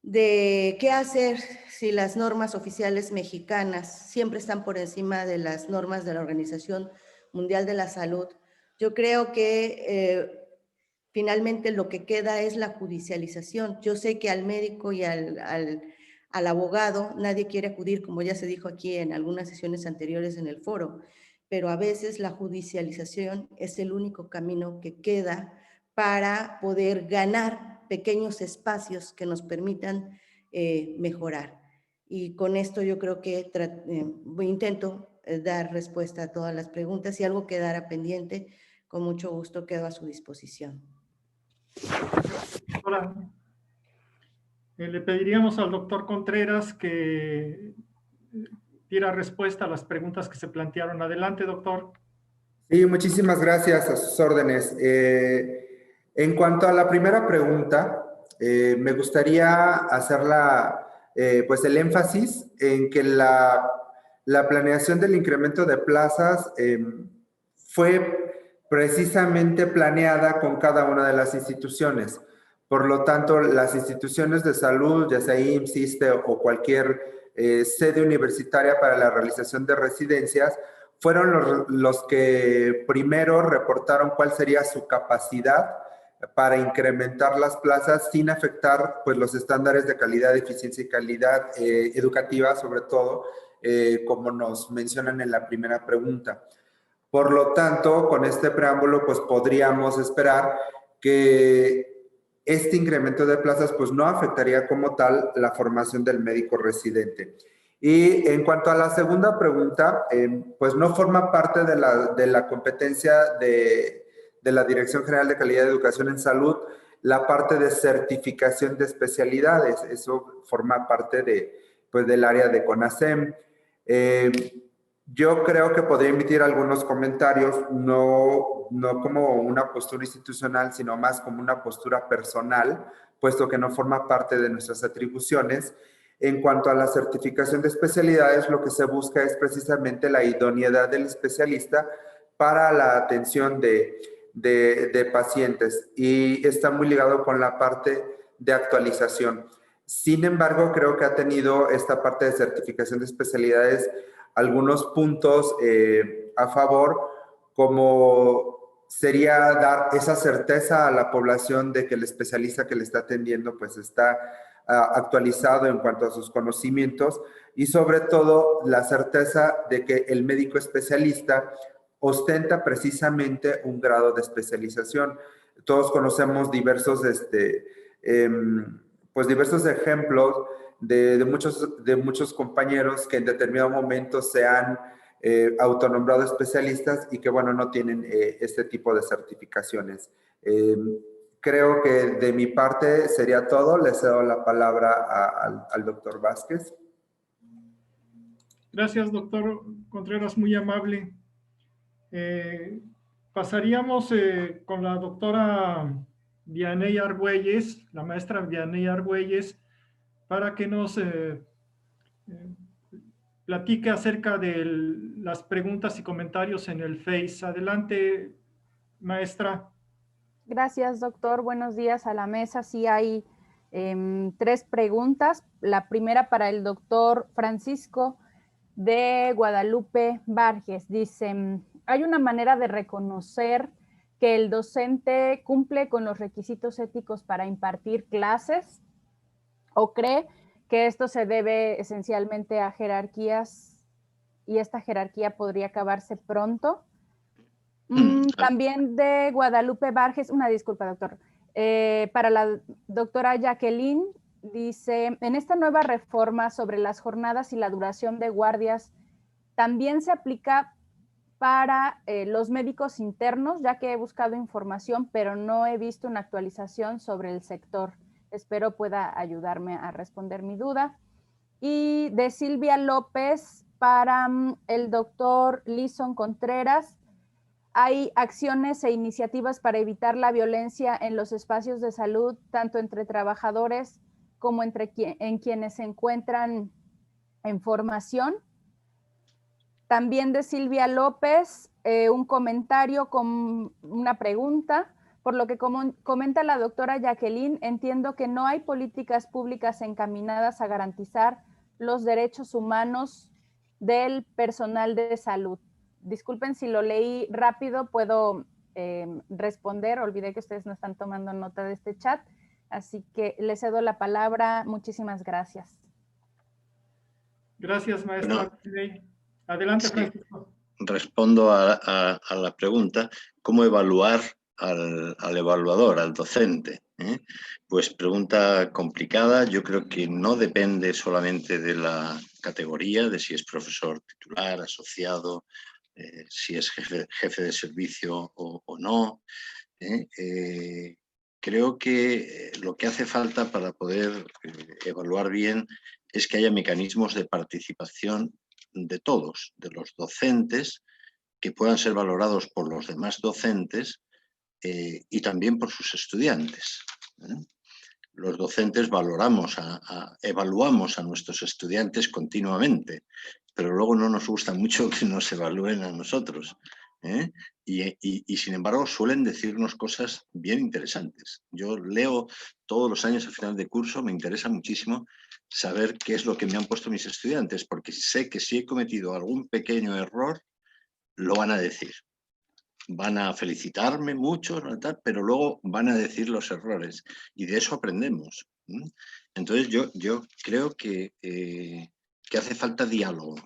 de qué hacer si las normas oficiales mexicanas siempre están por encima de las normas de la Organización Mundial de la Salud, yo creo que finalmente lo que queda es la judicialización. Yo sé que al médico y al abogado nadie quiere acudir, como ya se dijo aquí en algunas sesiones anteriores en el foro, pero a veces la judicialización es el único camino que queda para poder ganar pequeños espacios que nos permitan mejorar. Y con esto yo creo que intento dar respuesta a todas las preguntas. Si algo quedara pendiente, con mucho gusto quedo a su disposición. Ahora, le pediríamos al doctor Contreras que diera respuesta a las preguntas que se plantearon. Adelante, doctor. Sí, muchísimas gracias, a sus órdenes. En cuanto a la primera pregunta, me gustaría hacerla, pues el énfasis en que la planeación del incremento de plazas fue precisamente planeada con cada una de las instituciones. Por lo tanto, las instituciones de salud, ya sea IMSS, ISSSTE o cualquier sede universitaria para la realización de residencias, fueron los que primero reportaron cuál sería su capacidad para incrementar las plazas sin afectar pues, los estándares de calidad, eficiencia y calidad educativa, sobre todo, como nos mencionan en la primera pregunta. Por lo tanto, con este preámbulo, pues podríamos esperar que este incremento de plazas pues no afectaría como tal la formación del médico residente. Y en cuanto a la segunda pregunta, pues no forma parte de la competencia de la Dirección General de Calidad de Educación en Salud la parte de certificación de especialidades. Eso forma parte pues, del área de CONASEM. Yo creo que podría emitir algunos comentarios, no como una postura institucional, sino más como una postura personal, puesto que no forma parte de nuestras atribuciones. En cuanto a la certificación de especialidades, lo que se busca es precisamente la idoneidad del especialista para la atención de pacientes y está muy ligado con la parte de actualización. Sin embargo, creo que ha tenido esta parte de certificación de especialidades algunos puntos a favor, como sería dar esa certeza a la población de que el especialista que le está atendiendo pues está actualizado en cuanto a sus conocimientos y sobre todo la certeza de que el médico especialista ostenta precisamente un grado de especialización. Todos conocemos diversos, pues diversos ejemplos de muchos compañeros que en determinado momento se han autonombrado especialistas y que, bueno, no tienen este tipo de certificaciones. Creo que de mi parte sería todo. Le cedo la palabra al doctor Vázquez. Gracias, doctor Contreras, muy amable. Pasaríamos con la doctora Vianey Argüelles, la maestra Vianey Argüelles, para que nos platique acerca de las preguntas y comentarios en el Face. Adelante, maestra. Gracias, doctor. Buenos días a la mesa. Sí, hay 3 preguntas. La primera para el doctor Francisco de Guadalupe Vargas. Dice, ¿hay una manera de reconocer que el docente cumple con los requisitos éticos para impartir clases? ¿O cree que esto se debe esencialmente a jerarquías y esta jerarquía podría acabarse pronto? También de Guadalupe Vargas, una disculpa, doctor, para la doctora Jacqueline, dice, en esta nueva reforma sobre las jornadas y la duración de guardias, ¿también se aplica para los médicos internos? Ya que he buscado información, pero no he visto una actualización sobre el sector. Espero pueda ayudarme a responder mi duda. Y de Silvia López para el doctor Lison Contreras, ¿hay acciones e iniciativas para evitar la violencia en los espacios de salud, tanto entre trabajadores como en quienes se encuentran en formación? También de Silvia López, un comentario con una pregunta. Por lo que comenta la doctora Jacqueline, entiendo que no hay políticas públicas encaminadas a garantizar los derechos humanos del personal de salud. Disculpen si lo leí rápido, puedo responder. Olvidé que ustedes no están tomando nota de este chat, así que les cedo la palabra. Muchísimas gracias. Gracias, maestra. Bueno, adelante, Francisco. Respondo a la pregunta, ¿cómo evaluar al evaluador, al docente. Pues pregunta complicada. Yo creo que no depende solamente de la categoría, de si es profesor titular, asociado, si es jefe de servicio o no. Creo que lo que hace falta para poder evaluar bien es que haya mecanismos de participación de todos, de los docentes, que puedan ser valorados por los demás docentes y también por sus estudiantes. Los docentes evaluamos a nuestros estudiantes continuamente, pero luego no nos gusta mucho que nos evalúen a nosotros. Y sin embargo suelen decirnos cosas bien interesantes. Yo leo todos los años al final de curso, me interesa muchísimo saber qué es lo que me han puesto mis estudiantes, porque sé que si he cometido algún pequeño error, lo van a decir. Van a felicitarme mucho, pero luego van a decir los errores y de eso aprendemos. Entonces yo creo que hace falta diálogo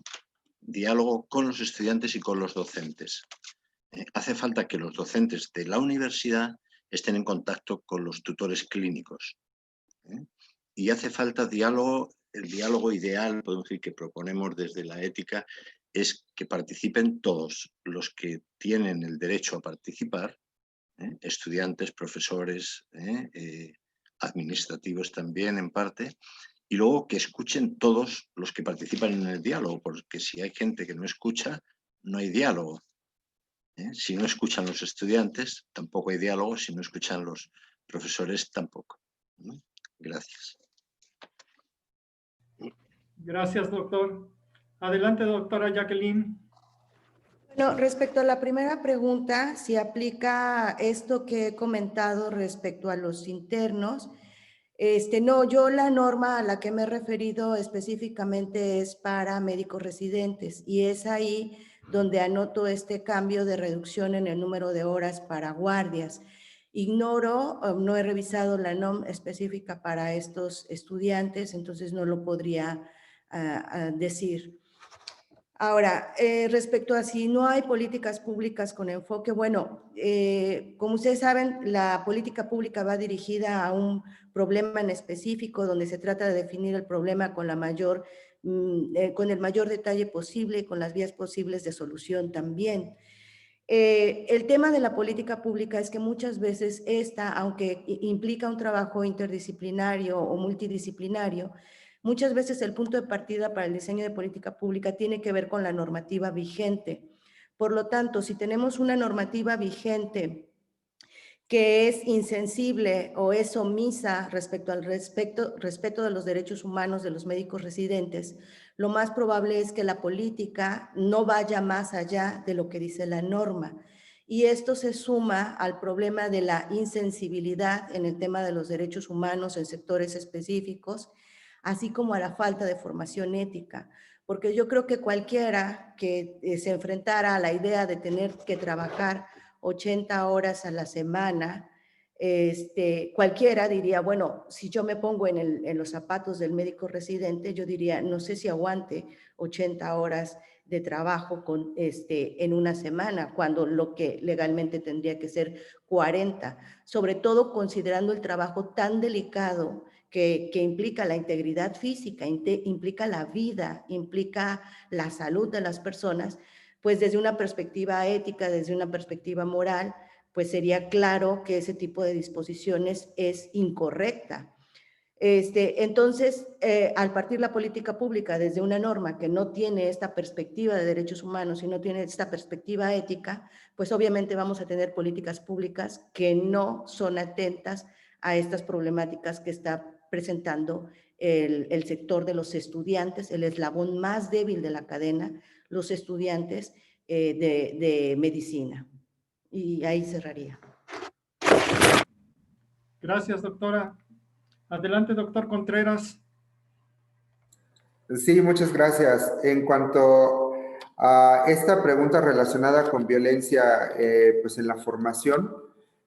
con los estudiantes y con los docentes. Hace falta que los docentes de la universidad estén en contacto con los tutores clínicos. Y hace falta diálogo. El diálogo ideal, podemos decir, que proponemos desde la ética, es que participen todos los que tienen el derecho a participar, estudiantes, profesores, administrativos también en parte, y luego que escuchen todos los que participan en el diálogo, porque si hay gente que no escucha, no hay diálogo. Si no escuchan los estudiantes, tampoco hay diálogo. Si no escuchan los profesores, tampoco. Gracias. Gracias, doctor. Adelante, doctora Jacqueline. Bueno, respecto a la primera pregunta, si aplica esto que he comentado respecto a los internos, no, yo la norma a la que me he referido específicamente es para médicos residentes y es ahí donde anoto este cambio de reducción en el número de horas para guardias. Ignoro, no he revisado la NOM específica para estos estudiantes, entonces no lo podría decir. Ahora, respecto a si no hay políticas públicas con enfoque, bueno, como ustedes saben, la política pública va dirigida a un problema en específico donde se trata de definir el problema con el mayor detalle posible y con las vías posibles de solución también. El tema de la política pública es que muchas veces esta, aunque implica un trabajo interdisciplinario o multidisciplinario, muchas veces el punto de partida para el diseño de política pública tiene que ver con la normativa vigente. Por lo tanto, si tenemos una normativa vigente que es insensible o es omisa respecto al respeto de los derechos humanos de los médicos residentes, lo más probable es que la política no vaya más allá de lo que dice la norma. Y esto se suma al problema de la insensibilidad en el tema de los derechos humanos en sectores específicos, así como a la falta de formación ética. Porque yo creo que cualquiera que se enfrentara a la idea de tener que trabajar 80 horas a la semana, cualquiera diría, bueno, si yo me pongo en los zapatos del médico residente, yo diría, no sé si aguante 80 horas de trabajo en una semana, cuando lo que legalmente tendría que ser 40, sobre todo considerando el trabajo tan delicado que implica la integridad física, implica la vida, implica la salud de las personas, pues desde una perspectiva ética, desde una perspectiva moral, pues sería claro que ese tipo de disposiciones es incorrecta. Entonces, al partir la política pública desde una norma que no tiene esta perspectiva de derechos humanos y no tiene esta perspectiva ética, pues obviamente vamos a tener políticas públicas que no son atentas a estas problemáticas que está presentando el sector de los estudiantes, el eslabón más débil de la cadena, los estudiantes de medicina. Y ahí cerraría. Gracias, doctora. Adelante, doctor Contreras. Sí, muchas gracias. En cuanto a esta pregunta relacionada con violencia pues en la formación,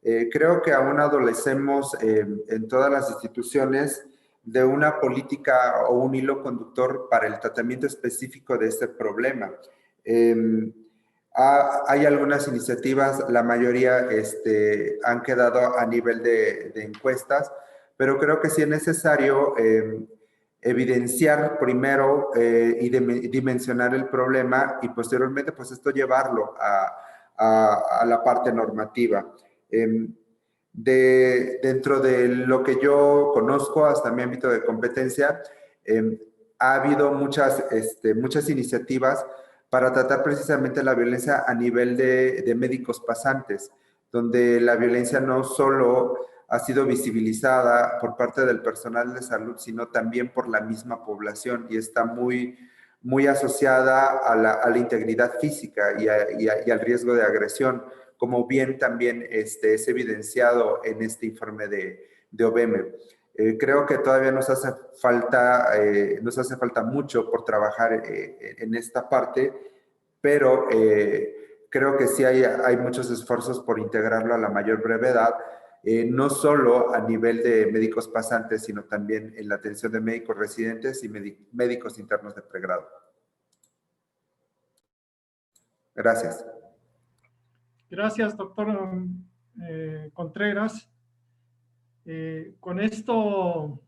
creo que aún adolecemos en todas las instituciones de una política o un hilo conductor para el tratamiento específico de este problema. Hay algunas iniciativas, la mayoría han quedado a nivel de encuestas, pero creo que sí es necesario evidenciar primero y dimensionar el problema y posteriormente pues esto llevarlo a la parte normativa. Dentro de lo que yo conozco hasta mi ámbito de competencia, ha habido muchas iniciativas para tratar precisamente la violencia a nivel de médicos pasantes, donde la violencia no solo ha sido visibilizada por parte del personal de salud, sino también por la misma población y está muy, muy asociada a la integridad física y al riesgo de agresión, como bien también es evidenciado en este informe de OBM. Creo que todavía nos hace falta mucho por trabajar en esta parte, pero creo que sí hay muchos esfuerzos por integrarlo a la mayor brevedad, no solo a nivel de médicos pasantes, sino también en la atención de médicos residentes y médicos internos de pregrado. Gracias. Gracias, doctor Contreras. Con esto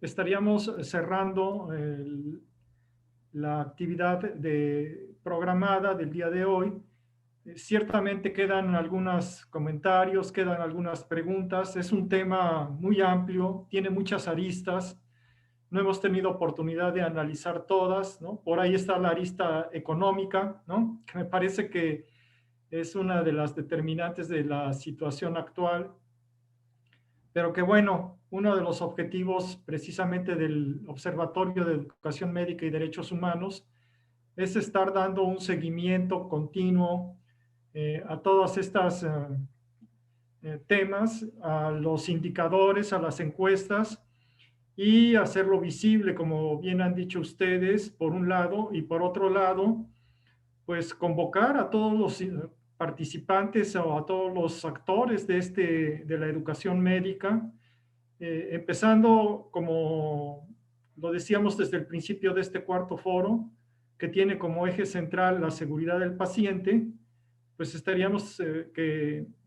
estaríamos cerrando la actividad programada del día de hoy. Ciertamente quedan algunos comentarios, quedan algunas preguntas. Es un tema muy amplio, tiene muchas aristas. No hemos tenido oportunidad de analizar todas, ¿no? Por ahí está la arista económica, ¿no? Que me parece que es una de las determinantes de la situación actual. Pero que bueno, uno de los objetivos precisamente del Observatorio de Educación Médica y Derechos Humanos es estar dando un seguimiento continuo a todas estas temas, a los indicadores, a las encuestas y hacerlo visible, como bien han dicho ustedes, por un lado, y por otro lado, pues convocar a todos los participantes o a todos los actores de la educación médica, empezando, como lo decíamos desde el principio de este cuarto foro, que tiene como eje central la seguridad del paciente, pues estaríamos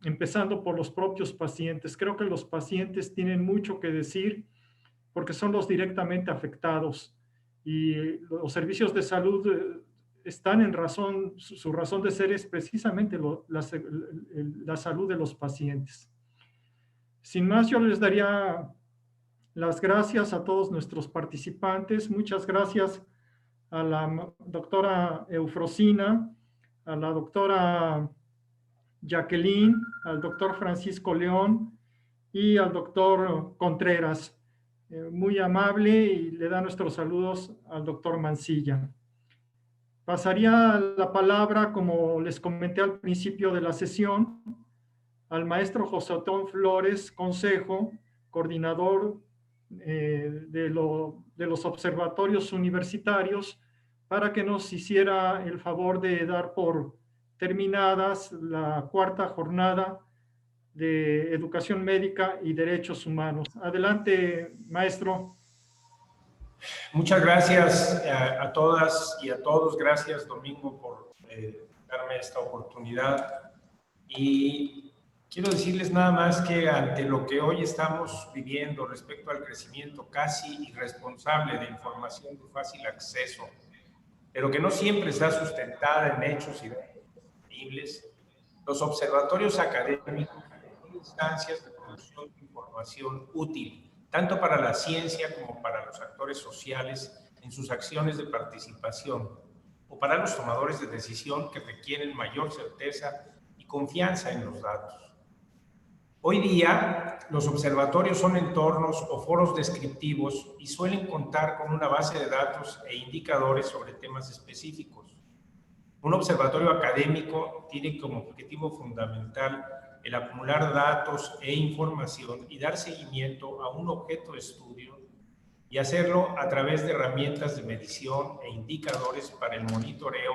empezando por los propios pacientes. Creo que los pacientes tienen mucho que decir porque son los directamente afectados y los servicios de salud están en razón, su razón de ser es precisamente la salud de los pacientes. Sin más, yo les daría las gracias a todos nuestros participantes. Muchas gracias a la doctora Eufrosina, a la doctora Jacqueline, al doctor Francisco León y al doctor Contreras. Muy amable y le da nuestros saludos al doctor Mancilla. Pasaría la palabra, como les comenté al principio de la sesión, al maestro José Otón Flores Consejo, coordinador de los observatorios universitarios, para que nos hiciera el favor de dar por terminadas la cuarta jornada de Educación Médica y Derechos Humanos. Adelante, maestro. Muchas gracias a todas y a todos. Gracias, Domingo, por darme esta oportunidad. Y quiero decirles nada más que ante lo que hoy estamos viviendo respecto al crecimiento casi irresponsable de información de fácil acceso, pero que no siempre está sustentada en hechos y datos disponibles, los observatorios académicos son instancias de producción de información útil, tanto para la ciencia como para los actores sociales en sus acciones de participación, o para los tomadores de decisión que requieren mayor certeza y confianza en los datos. Hoy día, los observatorios son entornos o foros descriptivos y suelen contar con una base de datos e indicadores sobre temas específicos. Un observatorio académico tiene como objetivo fundamental el acumular datos e información y dar seguimiento a un objeto de estudio y hacerlo a través de herramientas de medición e indicadores para el monitoreo,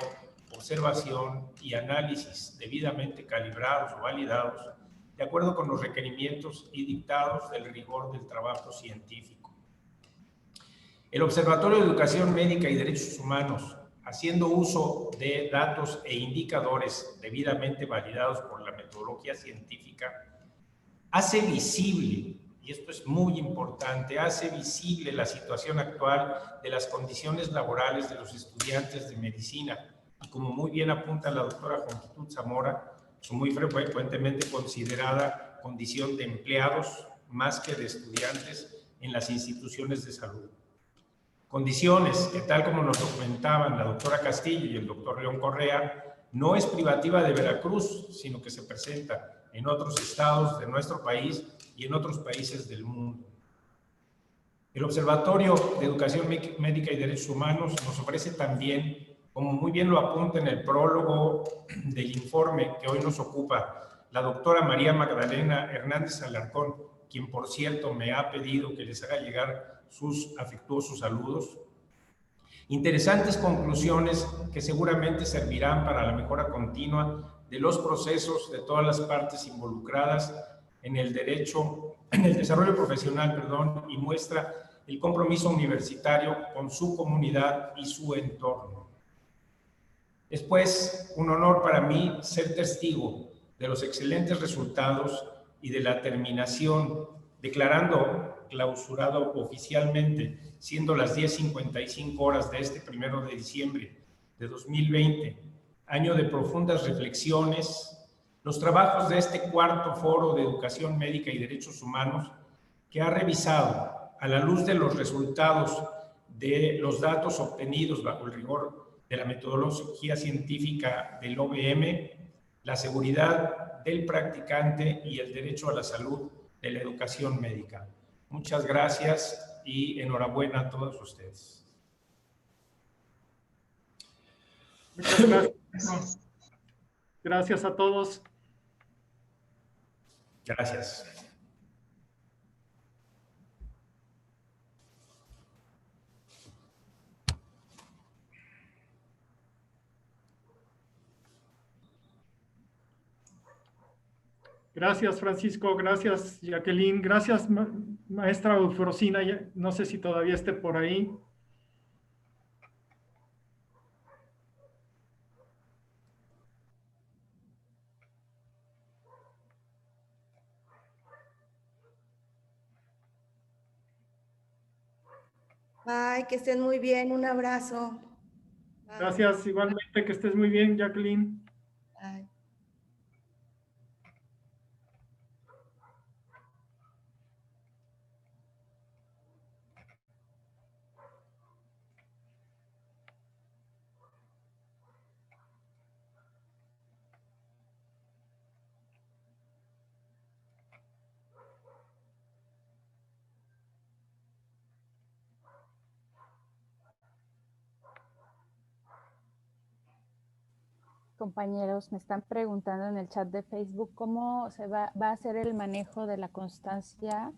observación y análisis debidamente calibrados o validados de acuerdo con los requerimientos y dictados del rigor del trabajo científico. El Observatorio de Educación Médica y Derechos Humanos, haciendo uso de datos e indicadores debidamente validados por la metodología científica, hace visible, y esto es muy importante, hace visible la situación actual de las condiciones laborales de los estudiantes de medicina. Y como muy bien apunta la doctora Jongitud Zamora, son muy frecuentemente considerada condición de empleados más que de estudiantes en las instituciones de salud. Condiciones que, tal como nos documentaban la doctora Castillo y el doctor León Correa, no es privativa de Veracruz, sino que se presenta en otros estados de nuestro país y en otros países del mundo. El Observatorio de Educación Médica y Derechos Humanos nos ofrece también, como muy bien lo apunta en el prólogo del informe que hoy nos ocupa la doctora María Magdalena Hernández Alarcón, quien por cierto me ha pedido que les haga llegar sus afectuosos saludos, interesantes conclusiones que seguramente servirán para la mejora continua de los procesos de todas las partes involucradas en el desarrollo profesional, y muestra el compromiso universitario con su comunidad y su entorno. Es pues un honor para mí ser testigo de los excelentes resultados y de la terminación, declarando clausurado oficialmente, siendo las 10:55 horas de este 1 de diciembre de 2020, año de profundas reflexiones, los trabajos de este cuarto foro de educación médica y derechos humanos, que ha revisado a la luz de los resultados de los datos obtenidos bajo el rigor de la metodología científica del OBM, la seguridad del practicante y el derecho a la salud de la educación médica. Muchas gracias y enhorabuena a todos ustedes. Muchas gracias. Gracias a todos. Gracias. Gracias, Francisco. Gracias, Jacqueline. Gracias, maestra Eufrosina. No sé si todavía esté por ahí. Bye, que estén muy bien. Un abrazo. Bye. Gracias, igualmente. Que estés muy bien, Jacqueline. Bye. Compañeros, me están preguntando en el chat de Facebook cómo se va a hacer el manejo de la constancia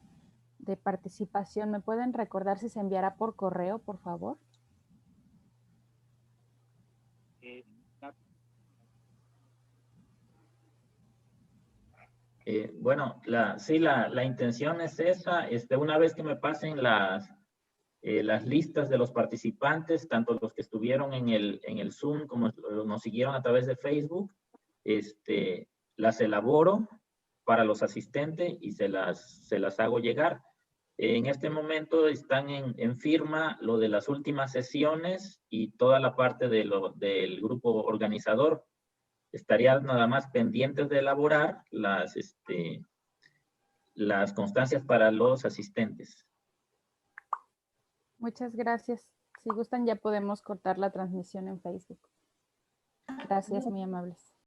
de participación. ¿Me pueden recordar si se enviará por correo, por favor? Bueno, la intención es esa. Una vez que me pasen las listas de los participantes, tanto los que estuvieron en el Zoom como nos siguieron a través de Facebook, las elaboro para los asistentes y se las hago llegar. En este momento están en firma lo de las últimas sesiones y toda la parte del grupo organizador. Estaría nada más pendientes de elaborar las constancias para los asistentes. Muchas gracias. Si gustan, ya podemos cortar la transmisión en Facebook. Gracias, muy amables.